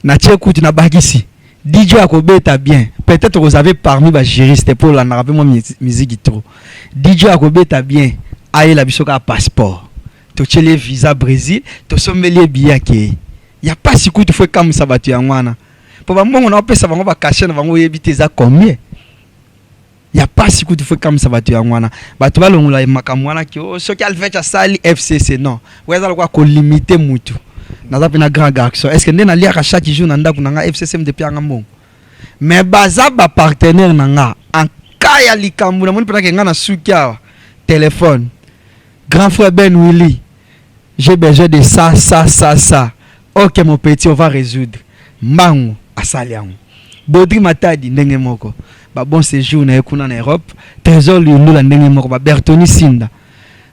na che kuti na bagisi DJ akobeta bien. Peut-être que vous avez parmi les juristes pour la rappel moi musique trop. DJ akobeta bien. Aïe la bisoka passeport. To chele visa Brésil, to sommelier biaké. Y a pas si coup tu fais comme ça batu ngwana. Pour ba mbongo na pesa bango ba cacher na bango yebite za combien. Y a pas si coup tu fais comme ça batu ngwana. Batu ba longola makamwana ki o so ki alvecha sali FCC non. Weza kwa ko limiter mutu. Naza pena grand garçon. Est-ce que ndena lia chaque jour na ndaku na FCC depuis nga mbongo. Mais baza ba partenaire nanga en kaya likambu na moni pena ke nga na sukia téléphone. Grand frère Ben Willy, j'ai besoin de ça. Ok mon petit, on va résoudre. Mangu asaliangu. Bodri matadi ndenge moko. Ba bon séjour na ekuna na Europe. Trésor lindo la ndenge moko ba Bertoni Sinda.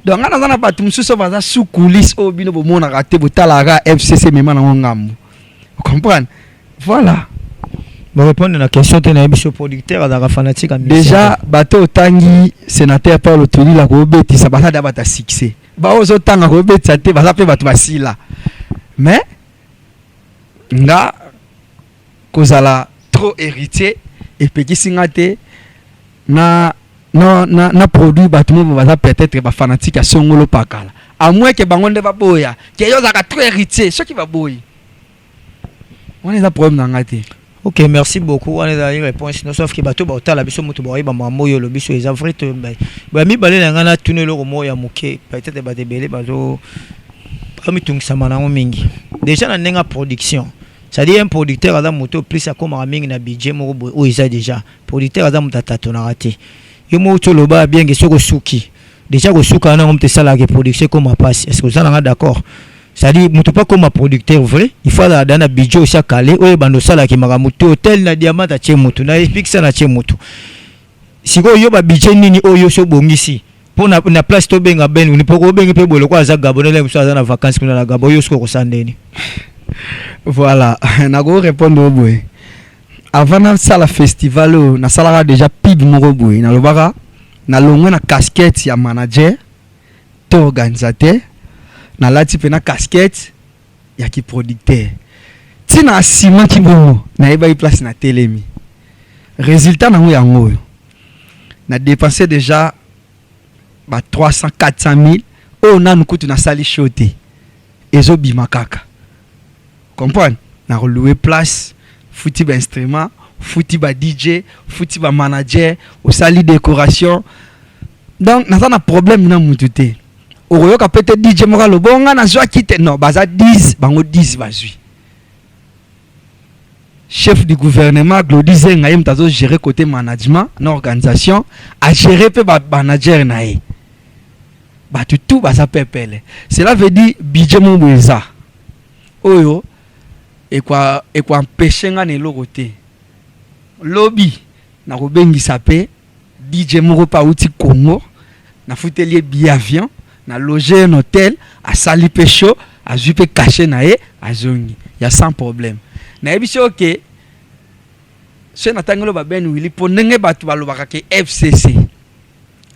Donc ngana zana batu mususu baza sous coulisses au bino bo mona raté bo talaga FCC mema na ngambu. Vous comprenez? Voilà. Bon répondre à la question de notre producteur à la fanatique. Déjà bateau tangi sénateur Paul Tony la kobeti ça bata da bata succès. Ba ozo tanga kobeti ça te bata pe batu basila. Mais nga kozala trop héritier et petit singate na produit batu mo bata peut-être ba fanatique à songolo pakala. À moins que bangonde ba boya, que yo za ka trop héritier, ce qui va boy. On est un problème dans ngate. Ok, merci beaucoup. On est à une réponse. Nous sauf que bateau bauta la biso mutu bori ba mamoyo le biso les vrai te ba mi balé na ngana tuner le romo ya muke peut-être ba debele bazo ami tungisa manango mingi. Déjà na nenga production. Ça dit un producteur à la moto plus à comme mingi na budget mo o isa déjà. Producteur à la mutata to na raté. Yo mo to loba bien que soko suki. Déjà ko suka na ngomte sala ke production comme passe. Est-ce que vous êtes d'accord? C'est-à-dire, je ne pas comme un producteur vrai. Il faut dans un budget aussi calé. Oui, bando sala qui m'a mutu hôtel na diamant à Tchemutu. Na explique ça na Tchemutu. Si vous avez un budget nini oyo so bongisi. Pour na place to benga ben, ni poko benga pe bolo kwa za Gabonais les musa na vacances kuna na Gabo yo sko sandeni. Voilà, na go répondre au boy. Avant na sala festival na sala déjà pib mo boy na lobaka na longo na casquette ya manager to organisateur. Na lati pena casquette ya ki producteur. Tina asima ki bongo na eba place na telemi. Résultat na yango. Na dépensé déjà ba 300 400 000 o na nukutu na sali shoté. Ezo bima kaka. Comprendre? Na louer place, fouti ba instrument, fouti ba DJ, fouti ba manager, au sali décoration. Donc na ça na problème na mututé. Oyoka peut-être DJ Mora Lobonga na zwa kite non baza 10 bango 10 bazui. Chef du gouvernement Glodize ngaye mtazo gérer côté management na organisation a gérer pe ba manager nae. Ba tout baza pepele. Cela veut dire budget mo bweza. Oyo et quoi empêcher nga ne lokote. Lobby na kobengi sape DJ Moro pa uti Congo na futelier bi avion. Na loger un hôtel à sali pécho à jupe caché nae à zongi y a sans problème na ebiso OK c'est na tangelo ba Ben Willy pour ndenge batu balobaka ke FCC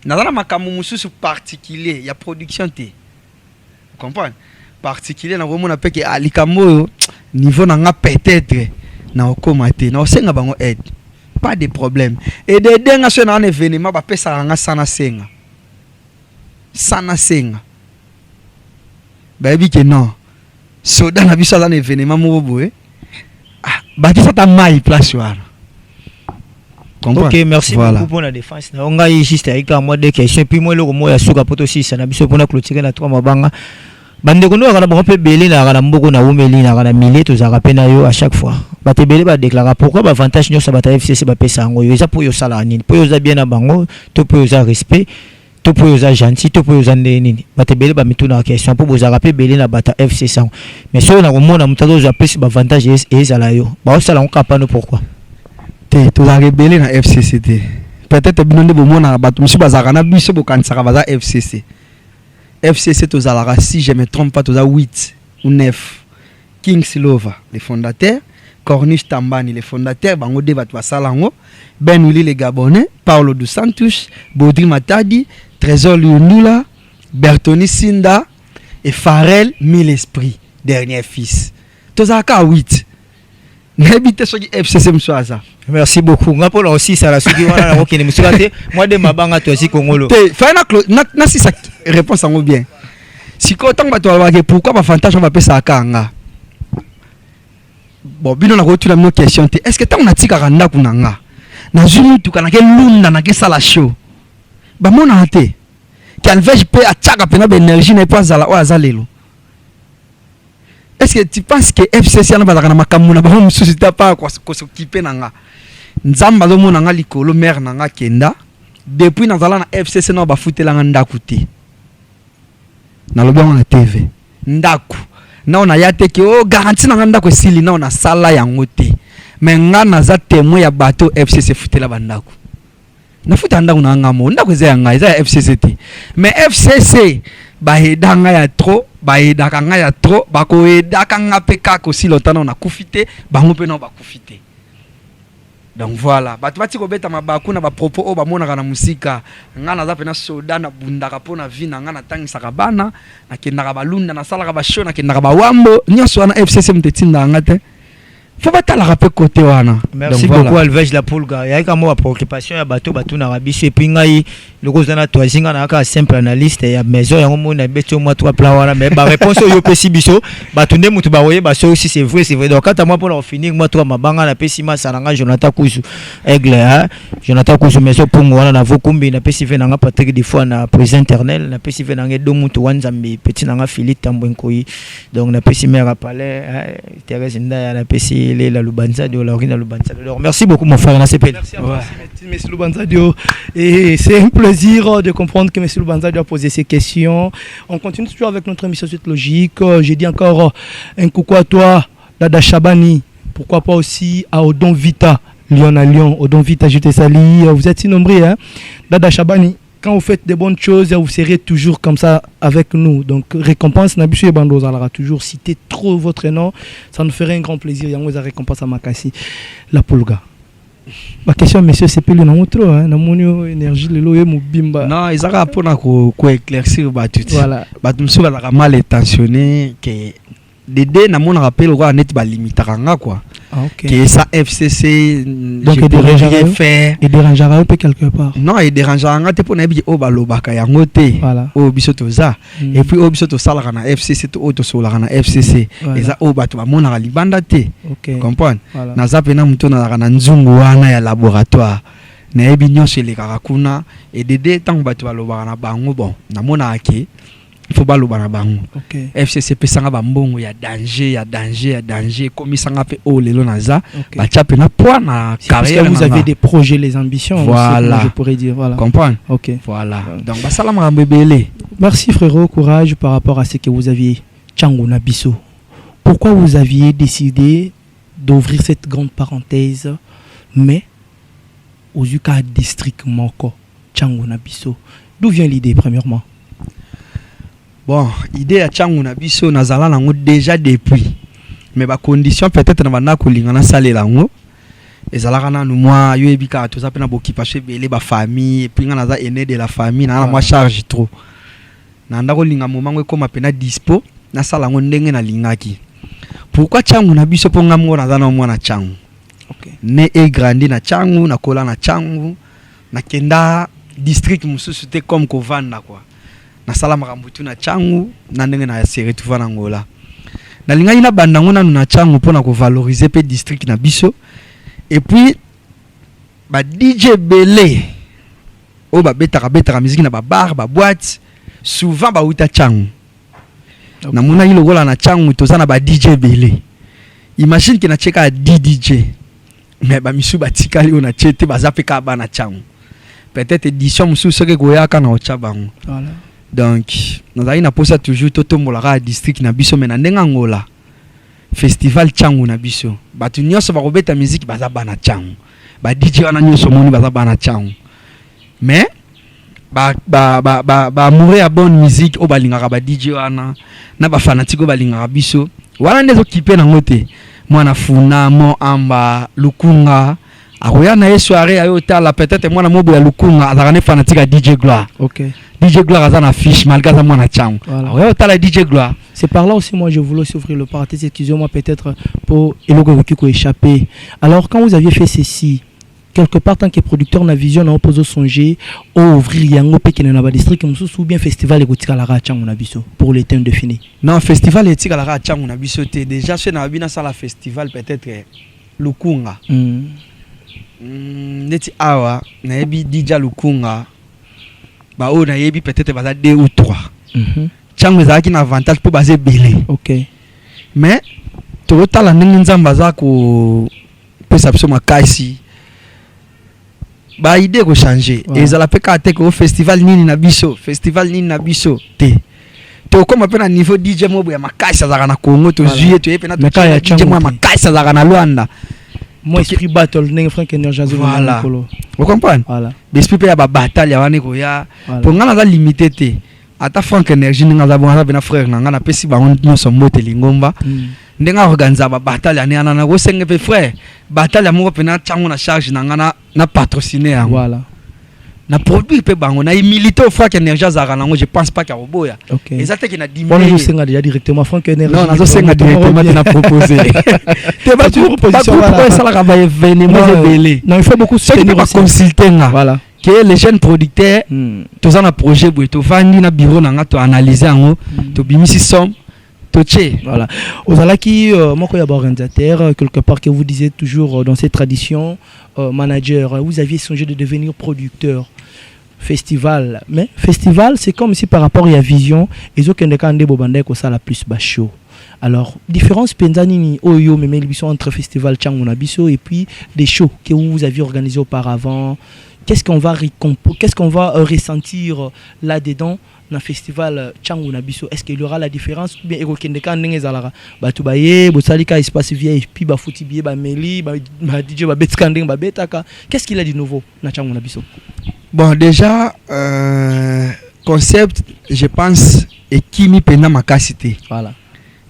na dana makamu mususu particulier ya production te comprendre particulier na vraiment na peke alikambo niveau na nga peut-être na okomate na osenga bango aide pas de problème et de denga so na un événement ba pesa nga sana senga sana senga baby que non soda na biso dans événement mo boye ah ba ki ça ta mai place wana. Ok, merci voilà. Beaucoup pour la défense. On a ici avec moi des questions puis moi le mot ya suka poto si ça na biso pour na clôturer na 3 mabanga bande ko no kana ba pe belé na kana mboko na umeli na kana milé to za rapena yo à chaque fois ba te belé ba déclarer pourquoi ba avantage nyo sa ba FCC ba pesa ngo yo za pour yo sala nini pour yo za bien na bango to pour yo za respect to pour yo gentil to pour yo nini bate belé ba mitu na question pour vous rappeler belé na bata FC 100 mais so na komona mutazo za plus ba avantage et ça la yo ba sala on capable pourquoi te to za rebelle na FCC peut-être binonde bo mona ba musu bazaka na biso bo kansaka baza FCC to za si je me trompe pas to za 8 ou 9 King Silova les fondateurs Corniche Tambani les fondateurs bango de batu basalango Ben Willy les Gabonais Paulo dos Santos Bodri Matadi Trésor Lundula, Bertoni Sinda et Pharrell Mille Esprit, dernier fils. Tous à 8. n'habite soki FCC mswaza. Merci beaucoup. Ngapo aussi ça la suki wana na kokene msukate. Moi de mabanga to si Congolo. Faina na si sa réponse en bien. Si ko tant bato ba pourquoi ba fantasme va pesa kanga. Bon, bino na retour la question te. Est-ce que tant on a tika randa kunanga? Na zulu tu kana ke lunda na ke sala show. Ba mona ate. Calvej pe ataka pena ba énergie na pas zala o azalelo. Est-ce que tu penses que FCC na bazaka na makamuna ba mu susita pa ko s'occuper nanga? Nzamba lo mona nga likolo mer nanga kenda. Depuis na zala na FCC na ba futela nga ndaku te. Na lobongo na TV. Ndaku. Na ona yate ke o garantie na nga ndaku esili na ona sala yango te. Mais nga naza témoin ya bateau FCC futela bandaku. Na futa ndaku na nga mo ndaku eza nga eza FCC te. Mais FCC ba hedanga ya trop, ba hedaka nga ya trop, ba ko hedaka nga pe kako si lotana na kufite, ba ngope na ba kufite. Donc voilà, ba tubati ko beta mabaku na ba propos o ba mona kana musika, nga naza pe na soda na bundaka pona vina nga na tangisa bana, na kendaka balunda na sala ka ba show na kendaka ba wambo, nyonso wana FCC mtetinda nga te. Faut pas t'ala rappeler côté wana. Merci donc, beaucoup voilà. Alvej la Pulga. Ya ka mo préoccupation ya bateau na rabiso epingai le kozana toazinga na ka simple analyste ya maison ya mo na beto mo 3 plan wana mais ba réponse yo pesi biso bato nde mutu ba woye ba so aussi c'est vrai donc quand moi pour finir moi 3 mabanga na pesi ma salanga Jonathan Kuzu aigle hein Jonathan Kuzu maison pungu wana na vokumbi na pesi ve na Patrick des fois na président internel na pesi ve na do mutu wanzambi petit na Philippe Tambwenkoi donc na pesi mère palais Thérèse Ndaya na pesi la Lubanza Dio, la Lubanza Dio. Merci beaucoup mon frère Nassepé. Merci monsieur Lubanza Dio. Et c'est un plaisir de comprendre que monsieur Lubanza Dio a posé ces questions. On continue toujours avec notre émission Suite Logique. J'ai dit encore un coucou à toi, Dada Chabani. Pourquoi pas aussi à Odon Vita, Lyon à Lyon. Odon Vita, je te salue. Vous êtes si nombreux, hein? Dada Chabani. Quand vous faites des bonnes choses, vous serez toujours comme ça avec nous. Donc, récompense, Nabisu et Bandoza, alors toujours citer trop votre nom, ça nous ferait un grand plaisir. Il y a une récompense à Makassi. La Pulga. Ma question, monsieur, c'est pas le nom trop, hein? Namonio, énergie, le loyer, moubimba. Non, ils ont rapport à éclaircir, voilà. Batumso, va mal intentionné, que Dédé, na mon rappel, on va net limitaranga quoi. Ah, ok. Que ça FCC, donc il dérangera un peu quelque part. Non, il dérangera un peu pour n'abi au balobaka yangote. Voilà. Au bisotoza. Et puis au bisoto salarana FCC to auto solarana FCC. Et ça au batu ba mona libanda te. Ok. Comprendre? Na zapena muto na na nzungu wana ya laboratoire. Na ebi nyonso le karakuna et Dédé tant batu balobaka na bango bon. Na mona ake. Il faut baloba na bango. Okay. FCC pesanga ba mbongo ya danger comme sanga pe o lelo naza ba tchape na poids na carrière. Vous avez des projets, les ambitions, voilà. Je pourrais dire voilà. Comprendre. OK. Voilà. Donc ba salama mbebele. Merci frérot, courage par rapport à ce que vous aviez Tchango na biso. Pourquoi vous aviez décidé d'ouvrir cette grande parenthèse mais aux Yuka district Moko Tchango na biso? D'où vient l'idée premièrement? Bon, idée à Tchango na biso nazala nango déjà depuis. Mais ba condition peut-être na bana ko lingana salela ngo. Ezalaka na moi yo ebika to zapena boki parce belé ba famille et puis nga naza aîné de la famille na moi charge trop. Na ndako linga moment ngo koma pena dispo na sala ngo ndenge na lingaki. Pourquoi Tchango na biso ponga ngo naza na mwana Tchango? OK. Né et grandi na Tchango na kola na Tchango na kenda district mususu te comme ko vanda quoi. Na sala makambutu na Tchango na ndenge na seri tu vana ngola. Na linga ina banda ngona na Tchango pona ko valoriser pe district na biso. Et puis ba DJ Belé o ba betaka musique na ba bar ba boîte souvent ba uta Tchango. Na mona ilo gola na Tchango to sana ba DJ Belé. Imagine que na cheka DJ. Mais ba misu ba tikali ona chete ba zapeka ba na Tchango. Peut-être édition musu soke goyaka na ochabango. Voilà. Donc nous avons posé toujours toto molaka district na biso mais na ndenga ngola festival Tchango na biso batu nyonso ba kobeta musique baza bana Tchango ba DJ wana nyonso moni baza bana Tchango mais ba mourir à bonne musique o balingaka ba DJ wana na ba fanatique o balingaka biso wana ndezo kipe na ngote mwana funa mo amba lukunga akoya na soirée ayo tala peut-être mwana mobo ya lukunga azakane fanatique à DJ Gloire. OK. DJ Gloire a une affiche malgré ça mwana Tchango. Voilà. Akoya tala DJ Gloire C'est par là aussi, moi, je voulais aussi ouvrir le parenthèse, excusez-moi, peut-être pour Elogo échapper. Alors, quand vous aviez fait ceci, quelque part, tant que producteur, na vision, on pose songer, ouvrir Yango Pékin, na district, ou bien festival et gotika la racha, on a biso, pour les thèmes définis. Non, festival et gotika la racha, on a biso, déjà, c'est na bina ça la festival, peut-être, Lukunga. Neti awa, na yebi DJ Lukunga, ba o na yebi peut-être baza 2 ou 3. Tchango ezalaki na avantage pour baser belé. OK. Mais tokotala ndenge nzambe aza ko pesa biso makasi. Ba idée ko changer. Ezala pe ka te ko festival nini na biso te. To comme pe na niveau DJ mobo ya makasi azaka na Congo to juillet to yepe na to DJ mo makasi azaka na Luanda. Moi esprit battle ndenge Frank Energy voilà. Vous comprenez? Voilà. L'esprit pe ya ba bataille wana ko ya pour ngana za limité te. Ata Frank Energy ninga za bona na frère na ngana pesi bango nyonso moteli ngomba. Ndenga organiser ba bataille ane ana na go senge pe frère. Bataille mo pe na chango na charge na ngana na patrociner. Voilà. Na produit pe bango na milité au Frank Energy za nango je pense pas qu'à roboya. Exactement qui na 10 000. On senga déjà directement Frank Energy. Non, na senga directement na proposer. T'es pas toujours proposition voilà. Ça la va événement belé. Non, il faut beaucoup soutenir aussi consulter là. Voilà. Que les jeunes producteurs tous en projet boy to vandi na bureau na nga to analyser ngo to bimisi somme. Voilà. Ozalaki moko ya organisateur quelque part que vous disiez toujours dans cette tradition manager, vous aviez songé de devenir producteur. Festival, mais festival c'est comme si par rapport à la vision ils ont qu'un bobandé ko ça la plus bas show. Alors différence penzanini oyo mais biso entre festival Tchanguna biso et puis des shows que vous aviez organisé auparavant. Qu'est-ce qu'on va ressentir là-dedans dans le festival Tchanguna biso? Est-ce qu'il y aura la différence ou bien ekokendeka ndenge zalara batu baye bosalika espace VIP puis ba futi biye ba meli ba DJ ba betka ndenge ba betaka? Qu'est-ce qu'il a de nouveau na Tchanguna biso? Bon déjà concept je pense et qui mi pena makasité. Voilà.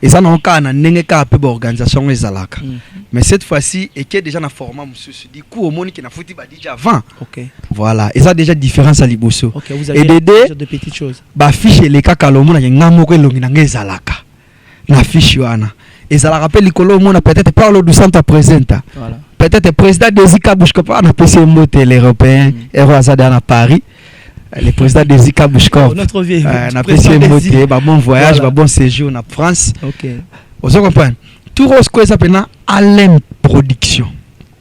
Et ça non cas na ndenge ka pe organisation ezalaka. Mais cette fois-ci et qui est déjà na format mususu du coup au monde qui na futi ba DJ avant. OK. Voilà, et ça déjà différence à liboso. OK, vous avez déjà de petites choses. Ba fiche les kaka lo mona ngamo ko longi na ngezalaka. Na fiche wana. Et ça la rappelle likolo mona peut-être parle du centre présenta. Voilà. Peut-être président de Zika Bouchkop na PC Motel européen et Roazada à Paris. Le président de Zika Bouchkop. Notre vieux. Na PC Motel, bon voyage, bon séjour en France. OK. Vous comprenez? Tout rose quoi ça s'appelle Alem Production.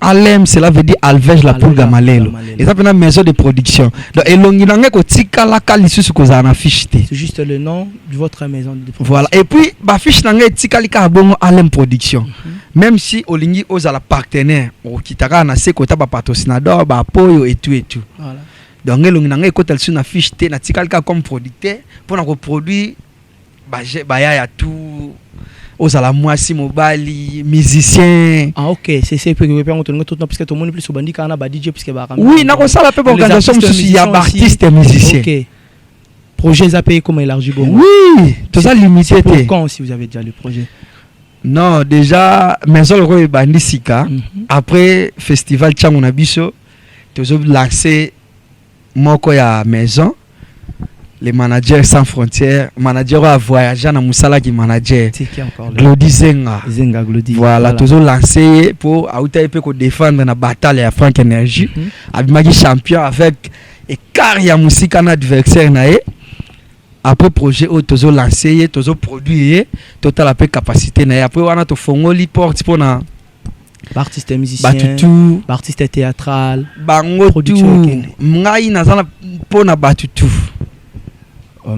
Alem cela veut dire Alvej la Pulga Malelo. Et ça s'appelle maison de production. Donc et longinanga ko tika la kalisusu ko za na fiche. C'est juste le nom de votre maison de production. Voilà. Et puis ba fiche nanga tika lika bongo Alem Production. Même si olingi oza la partenaire o kitaka na se kota ba patrocinador ba apoyo et tout et tout. Voilà. Donc longinanga ko tel sur na fiche te na tika lika comme producteur pour na ko produire ba ya tout aux alamoisi mobali musicien. Ah OK, c'est que vous pouvez tout parce que tout le monde plus au bandit kana ba DJ parce que ba oui, na ko ça la pe organisation il y a artistes et musiciens. OK. Projet zapé comme élargi bon. Oui, tout ça limité. Pour quand si vous avez déjà le projet? Non, déjà maison le roi bandi sika après festival Tchanguna biso tous lancé moko ya maison. Les managers sans frontières, manager à voyager dans Moussala qui manager. Glody Zenga. Zenga Glody. Voilà, toujours lancé pour défendre la bataille à Frank Energy. Avec champion avec et carrière musique en adversaire nae. Après projet toujours lancé, toujours produit, total après capacité nae. Après on a to fongoli porte pour na artiste musicien, batutu, artiste théâtral, bango tout. Ngai nazana pour na batutu.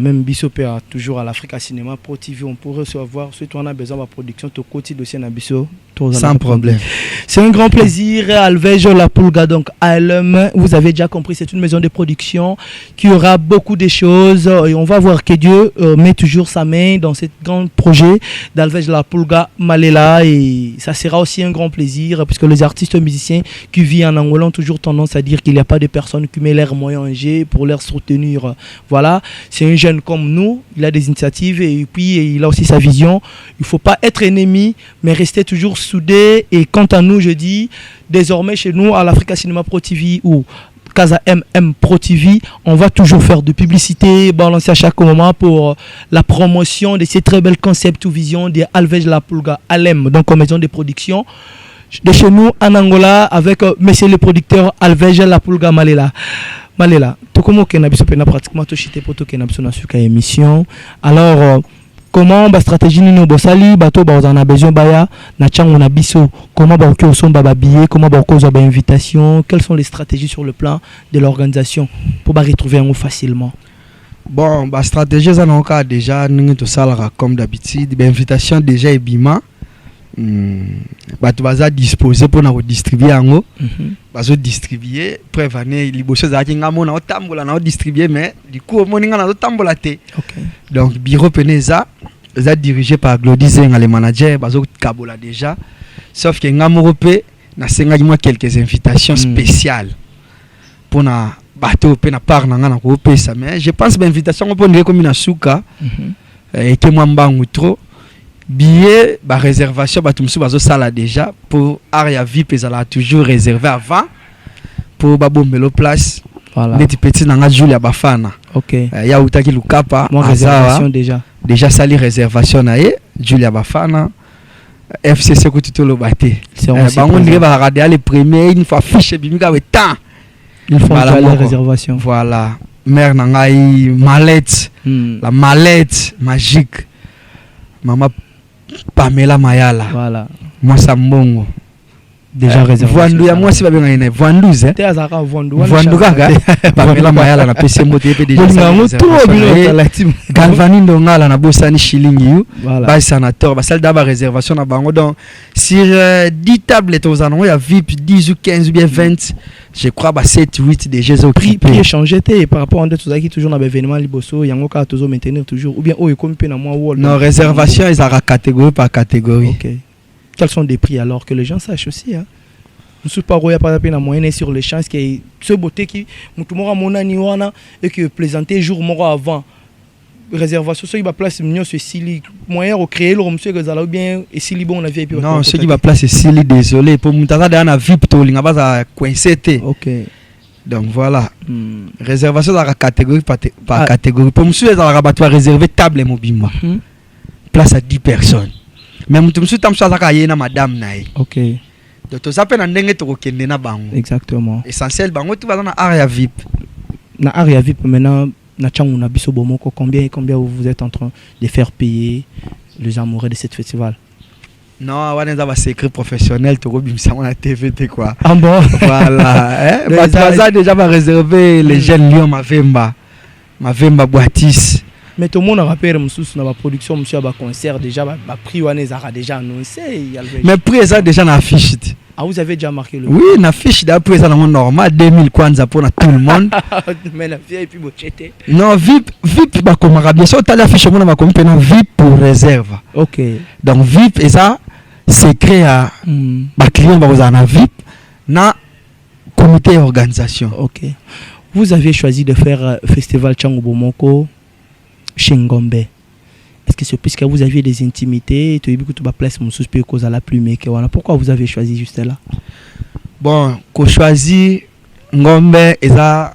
Même Bissopé toujours à l'Afrique à Cinéma Pro TV, on pourrait recevoir, surtout on a besoin de la production, tout côté dossier na Bisso. Sans problème. C'est un grand plaisir. Alvej la Pulga, donc ALM, vous avez déjà compris, c'est une maison de production qui aura beaucoup de choses et on va voir que Dieu met toujours sa main dans ce grand projet d'Alvej la Pulga Malela et ça sera aussi un grand plaisir puisque les artistes musiciens qui vivent en Angola ont toujours tendance à dire qu'il n'y a pas de personnes qui mettent leurs moyens en jeu pour leur soutenir. Voilà, c'est un jeune comme nous, il a des initiatives et puis il a aussi sa vision. Il ne faut pas être ennemi mais rester toujours soudé. Et quant à nous, je dis, désormais chez nous, à l'Africa Cinéma Pro TV ou Casa MM Pro TV. On va toujours faire de publicité, balancer à chaque moment pour la promotion de ces très belles concepts ou visions de Alvej La Pulga Alem, donc en maison de production de chez nous en Angola avec monsieur le producteur Alvej La Pulga Malela. Tout comme on a pratiquement tout chité pour tout qu'on a besoin de émission. Alors comment la stratégie nous bossali bateau ba on a besoin baya na chango na biso comment ba ko somba ba billet comment ba ko ba invitation, quelles sont les stratégies sur le plan de l'organisation pour ba retrouver un facilement. Bon, la stratégie ça n'a déjà nous tout ça comme d'habitude, l'invitation déjà est bima. Tu vas disposer pour nous distribuer en haut. Bazo distribuer prévenir les bosses à qui ngamo na tambola na distribuer mais du coup au moninga na tambola té. Donc bureau peneza est dirigé par Glody Zenga le manager bazo kabola déjà sauf que ngamo repé na senga moi quelques invitations spéciales pour na bateau pe na part na ngana ko pesa mais je pense l'invitation pour nous comme na suka et que moi mbangu trop billet ba réservation ba tumsu bazo sala déjà pour area VIP ezala toujours réservé avant pour ba bombelo place voilà les petits nanga Julia Bafana ya utaki lukapa moi réservation déjà sali réservation na ye Julia Bafana FCC ko tutolo baté bango ndike ba regarder les premiers une fois fiche bimika we temps ils font la réservation voilà mère nangai mallette la mallette magique maman Pamela Mayala. Voilà. Moi Sambongo. Déjà réservé. Vandu ya moi si babenga ine. Vanduze. Te azaka vandu. Vandu kaka. Pamela Mayala na PC moté pe déjà. Galvani ndongala na bosani shilingi yu. Ba sanateur, ba salle d'aba réservation na bango donc sur 10 tables aux anons, il y a VIP 10 ou 15 ou bien 20. Je crois bah 7 8 déjà prix échangé par rapport à d'autres qui toujours dans l'événement liboso yango ka toujours maintenir toujours ou bien oh comme pe na moi wall. Non, réservation ils ont catégorie par catégorie. OK. Quels sont des prix alors que les gens sachent aussi hein. Nous sommes pas roya par la moyenne sur les chances que ce beauté qui mutu mora monani wana et que plaisanter jour mora avant réservation ceux qui va place mignon sur sili moyen au créer le monsieur que ça là bien et sili bon on a VIP. Non, ceux qui va place sili désolé pour mutata dans VIP to linga ba coincé. OK. Donc voilà. Réservation dans la catégorie par catégorie. Pour monsieur dans la rabattoir réservé table et mobile. Place à 10 personnes. Mais monsieur tam ça ka yena madame naï. OK. Donc tout ça peut na ndenge to kende na bango. Exactement. Essentiel bango tu vas dans area VIP. Na area VIP maintenant na changu na biso bomoko combien vous êtes en train de faire payer les amoureux de cette festival? Non, on a un secret professionnel, tu vois, on a TVT quoi. Ah bon? Voilà. Ça déjà va réserver les jeunes lions Mavemba Boatis. Mais tout le monde a rappelé dans la production, monsieur, à concert déjà, prix a déjà annoncé. Mais prix ça déjà affiché. Ah, vous avez déjà marqué le. Oui, affiché d'après ça dans normal 2000 kwanza pour tout le monde. Mais la vieille puis bochete. Non, VIP bah comme bien sûr, tu as l'affiche mon va comme VIP pour réserve. OK. Donc VIP et ça c'est créé à bah client va vous en VIP na comité organisation. OK. Vous avez choisi de faire festival Changu Bomoko chez Ngombe. Est-ce que c'est puisque vous aviez des intimités, tu as eu beaucoup de place mon suspect cause à la plume que voilà pourquoi vous avez choisi juste là? Bon, qu'on choisit Ngombe et ça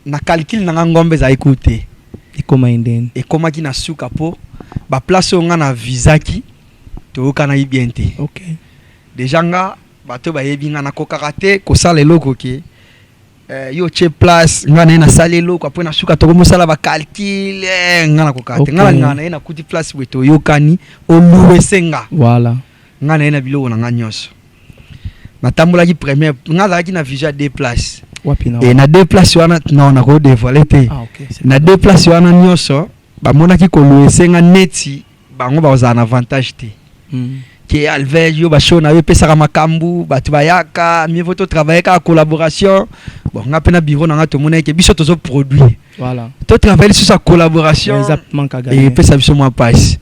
na calcul na Ngombe za écouter. Et comment inden? Et comment qui na suka po ba place on na visa qui to kana ibiente. OK. Déjà nga bato ba yebinga na kokakate ko sala loko ki yo che place ngana na sala loko apo na suka to ko sala ba calcul ngana kokate ngana na kuti place weto yo kani oluwe senga. Voilà. Ngana na bilo na nganyos. Na tambola ki première ngala ki na visa des places. Et na deux places wana non na ko dévoiler te. Ah OK. Na deux places wana nyoso ba mona ki ko louer senga neti bango ba za avantage te. Qui Alvej yo ba show na yo pesa ka makambu batu bayaka mieux vaut travailler ka collaboration bon nga pena bureau na nga to mona ke biso tozo produit voilà to travailler sur sa collaboration et pesa biso moi passe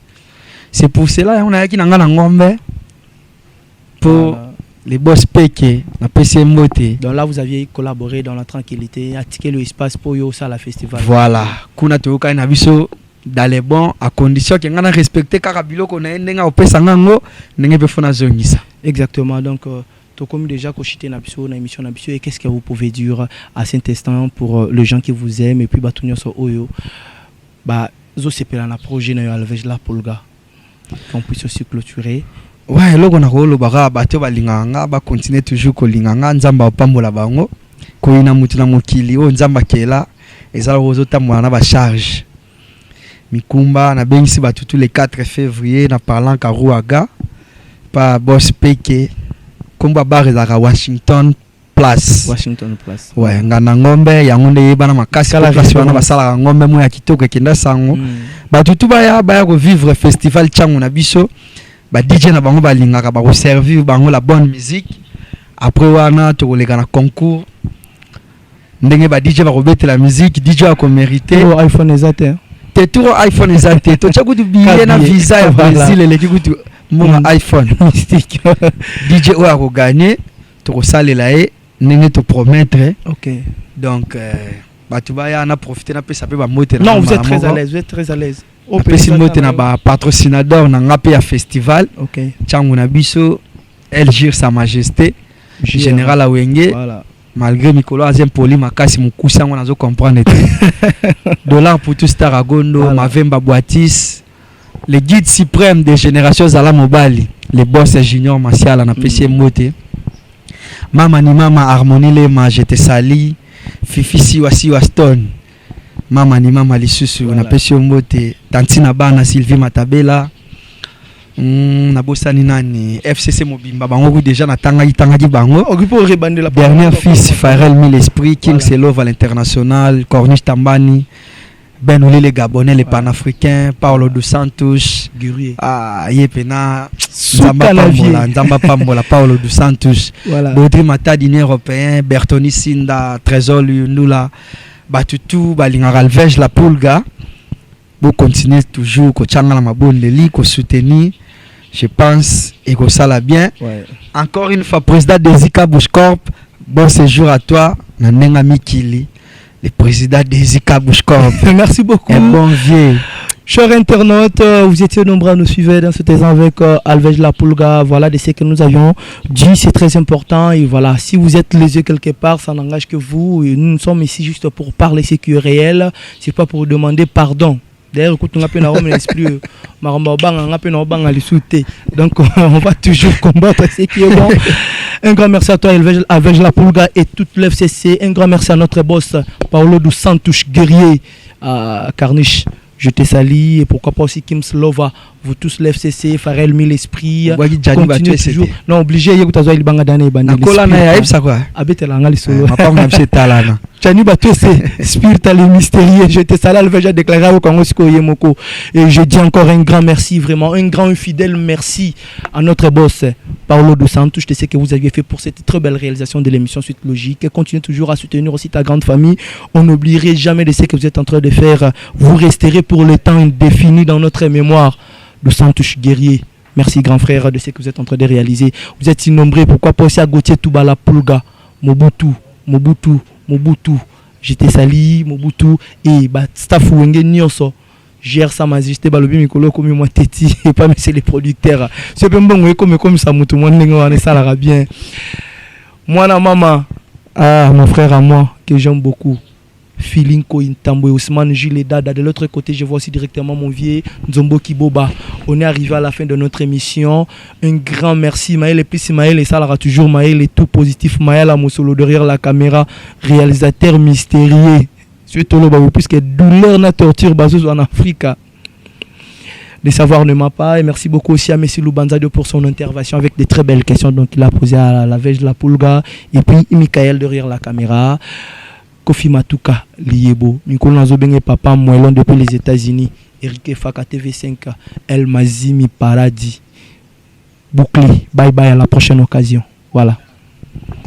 c'est pour cela on a qui na nga na Ngombe pour les boss peke na PC Mbote. Donc là vous aviez collaboré dans la tranquillité attiquer le espace pour yo ça la festival. Voilà kuna to ka na biso dans les bons à condition que ngana respecter kaka biloko na ndenga opesa ngango ndenge pe fona zongisa. Exactement donc comme déjà cochité na biso na émission na biso, et qu'est-ce que vous pouvez dire à cet instant pour les gens qui vous aiment et puis batunyo so oyo ba zo sepela na projet na Alvej la Pulga qu'on puisse aussi clôturer. Ouais, logo na rolo bara bato balinganga ba continuer toujours ko linganga nzamba opambola bango ko ina mutu na mokili o nzamba kela ezala rozo tamwa na ba charge mikumba na bengisi bato tous les 4 février na parlant ka Rouaga pa boss peke komba bar ezaka Washington Place. Ouais, ngana ngombe yango nde bana makasi la place wana basala ngombe mo ya kitoko kenda sango. Ba tutu baya ko vivre festival changu na biso. Ba DJ na bango balingaka ba ko servir bango la bonne musique. Après wana to koleka na concours. Ndenge ba DJ ba ko bete la musique, DJ a ko mériter iPhone ezate. Te tour iPhone ezate. To chaku du billet na visa ya Brésil le kikutu mon iPhone mystique. DJ o a ko gagner to ko salela e n'est te promettre. Ok. Donc, Batubaya a profité de sa moto. Non, vous êtes très à l'aise, vous êtes très à l'aise. Au petit moto na ba patrocinador na ngapé à festival. Ok. Tchanguna biso, elle gère sa majesté. Général Awenge. Voilà. Malgré Mikolo Azem Poli makasi mukusa on a comprendre. Dollar pour tout star Agondo, Mavemba Boatis. Le guide suprême des générations Zala Mobali. Les boss junior Martial na PC moté. Mama ni mama Harmonie Lema, j'étais sali. Fifi Siwa Stone. Mama ni mama lisusu na pesi mbote. Tantina bana Sylvie Matabela. Na bosani nani FCC Mobimba bango déjà na tanga bango. Pour rebander la dernier fils Pharrell Mille Esprit, King Selov à l'international, Corniche Tambani. Ben Ouli les Gabonais, les Panafricains, Paulo dos Santos, Guerrier. Yepena, Nzamba Pambola, Paulo dos Santos, Baudry Mata, Dîner Européen, Bertoni Sinda, Trésor Lundula, Batutu, Balingara Alvej la Pulga. Vous continuez toujours, ko tchanga la mabonne leli, ko soutenir, je pense, et ko ça la bien. Encore une fois, président de Zika Bushcorp, bon séjour à toi, Nanenga Mikili. Le président des Zika Bushcorp. Merci beaucoup. Un bon vieux. Chers internautes, vous étiez nombreux à nous suivre dans ce temps avec Alvej la Pulga. Voilà de ce que nous avions dit, c'est très important. Et voilà, si vous êtes les yeux quelque part, ça n'engage que vous. Et nous sommes ici juste pour parler ce qui est réel. C'est pas pour demander pardon. D'ailleurs, écoute, on a peine à l'esprit, donc on va toujours combattre ce qui est bon. Un grand merci à toi, Alvej la Pulga et toute l'FCC. Un grand merci à notre boss, Paulo dos Santos, guerrier à Carniche. Je te salue et pourquoi pas aussi Kim Slova, vous tous l'FCC, Pharrell Mille Esprit. Continuez toujours. Non, obligé, il y a des banga d'année. Chani Bato, c'est spirituel et mystérieux. Je te salue, Alvej a déclaré au Congo Yemoko. Et je dis encore un grand merci, vraiment, un grand fidèle merci à notre boss, Paulo dos Santos. Je sais que vous aviez fait pour cette très belle réalisation de l'émission Suite Logique. Continuez toujours à soutenir aussi ta grande famille. On n'oublierait jamais de ce que vous êtes en train de faire. Vous resterez pour le temps indéfini dans notre mémoire. Dos Santos guerrier. Merci grand frère de ce que vous êtes en train de réaliser. Vous êtes innombreux. Pourquoi pas aussi à Gauthier Toubala Pulga, Mobutu. J'étais sali, Mobutu et staff Wenge Nyonso. Gère sa majesté balobi mikolo comme moi teti et pas monsieur les producteurs. C'est bien bon comme ça mutu moi n'engo ça la bien. Moi na maman, mon frère à moi que j'aime beaucoup. Feeling Kointambo et Ousmane Gilles Dada. De l'autre côté, je vois aussi directement mon vieux Nzombo Kiboba. On est arrivé à la fin de notre émission. Un grand merci. Maël et plus Maël et ça l'aura toujours. Maël est tout positif. Maël a mon solo derrière la caméra. Réalisateur mystérieux. Suite au loba, puisque douleur na torture baseuse en Afrique. Le savoir ne m'a pas. Et merci beaucoup aussi à M. Loubanzadio pour son intervention avec des très belles questions. Donc il a posé à Alvej la Pulga. Et puis Michael derrière la caméra. Kofi Matuka, Liebo, Mikolo Nazobenge Papa Moelon depuis les États-Unis, Eric Faka TV5, El Mazimi Paradis. Bouclé, bye bye à la prochaine occasion. Voilà.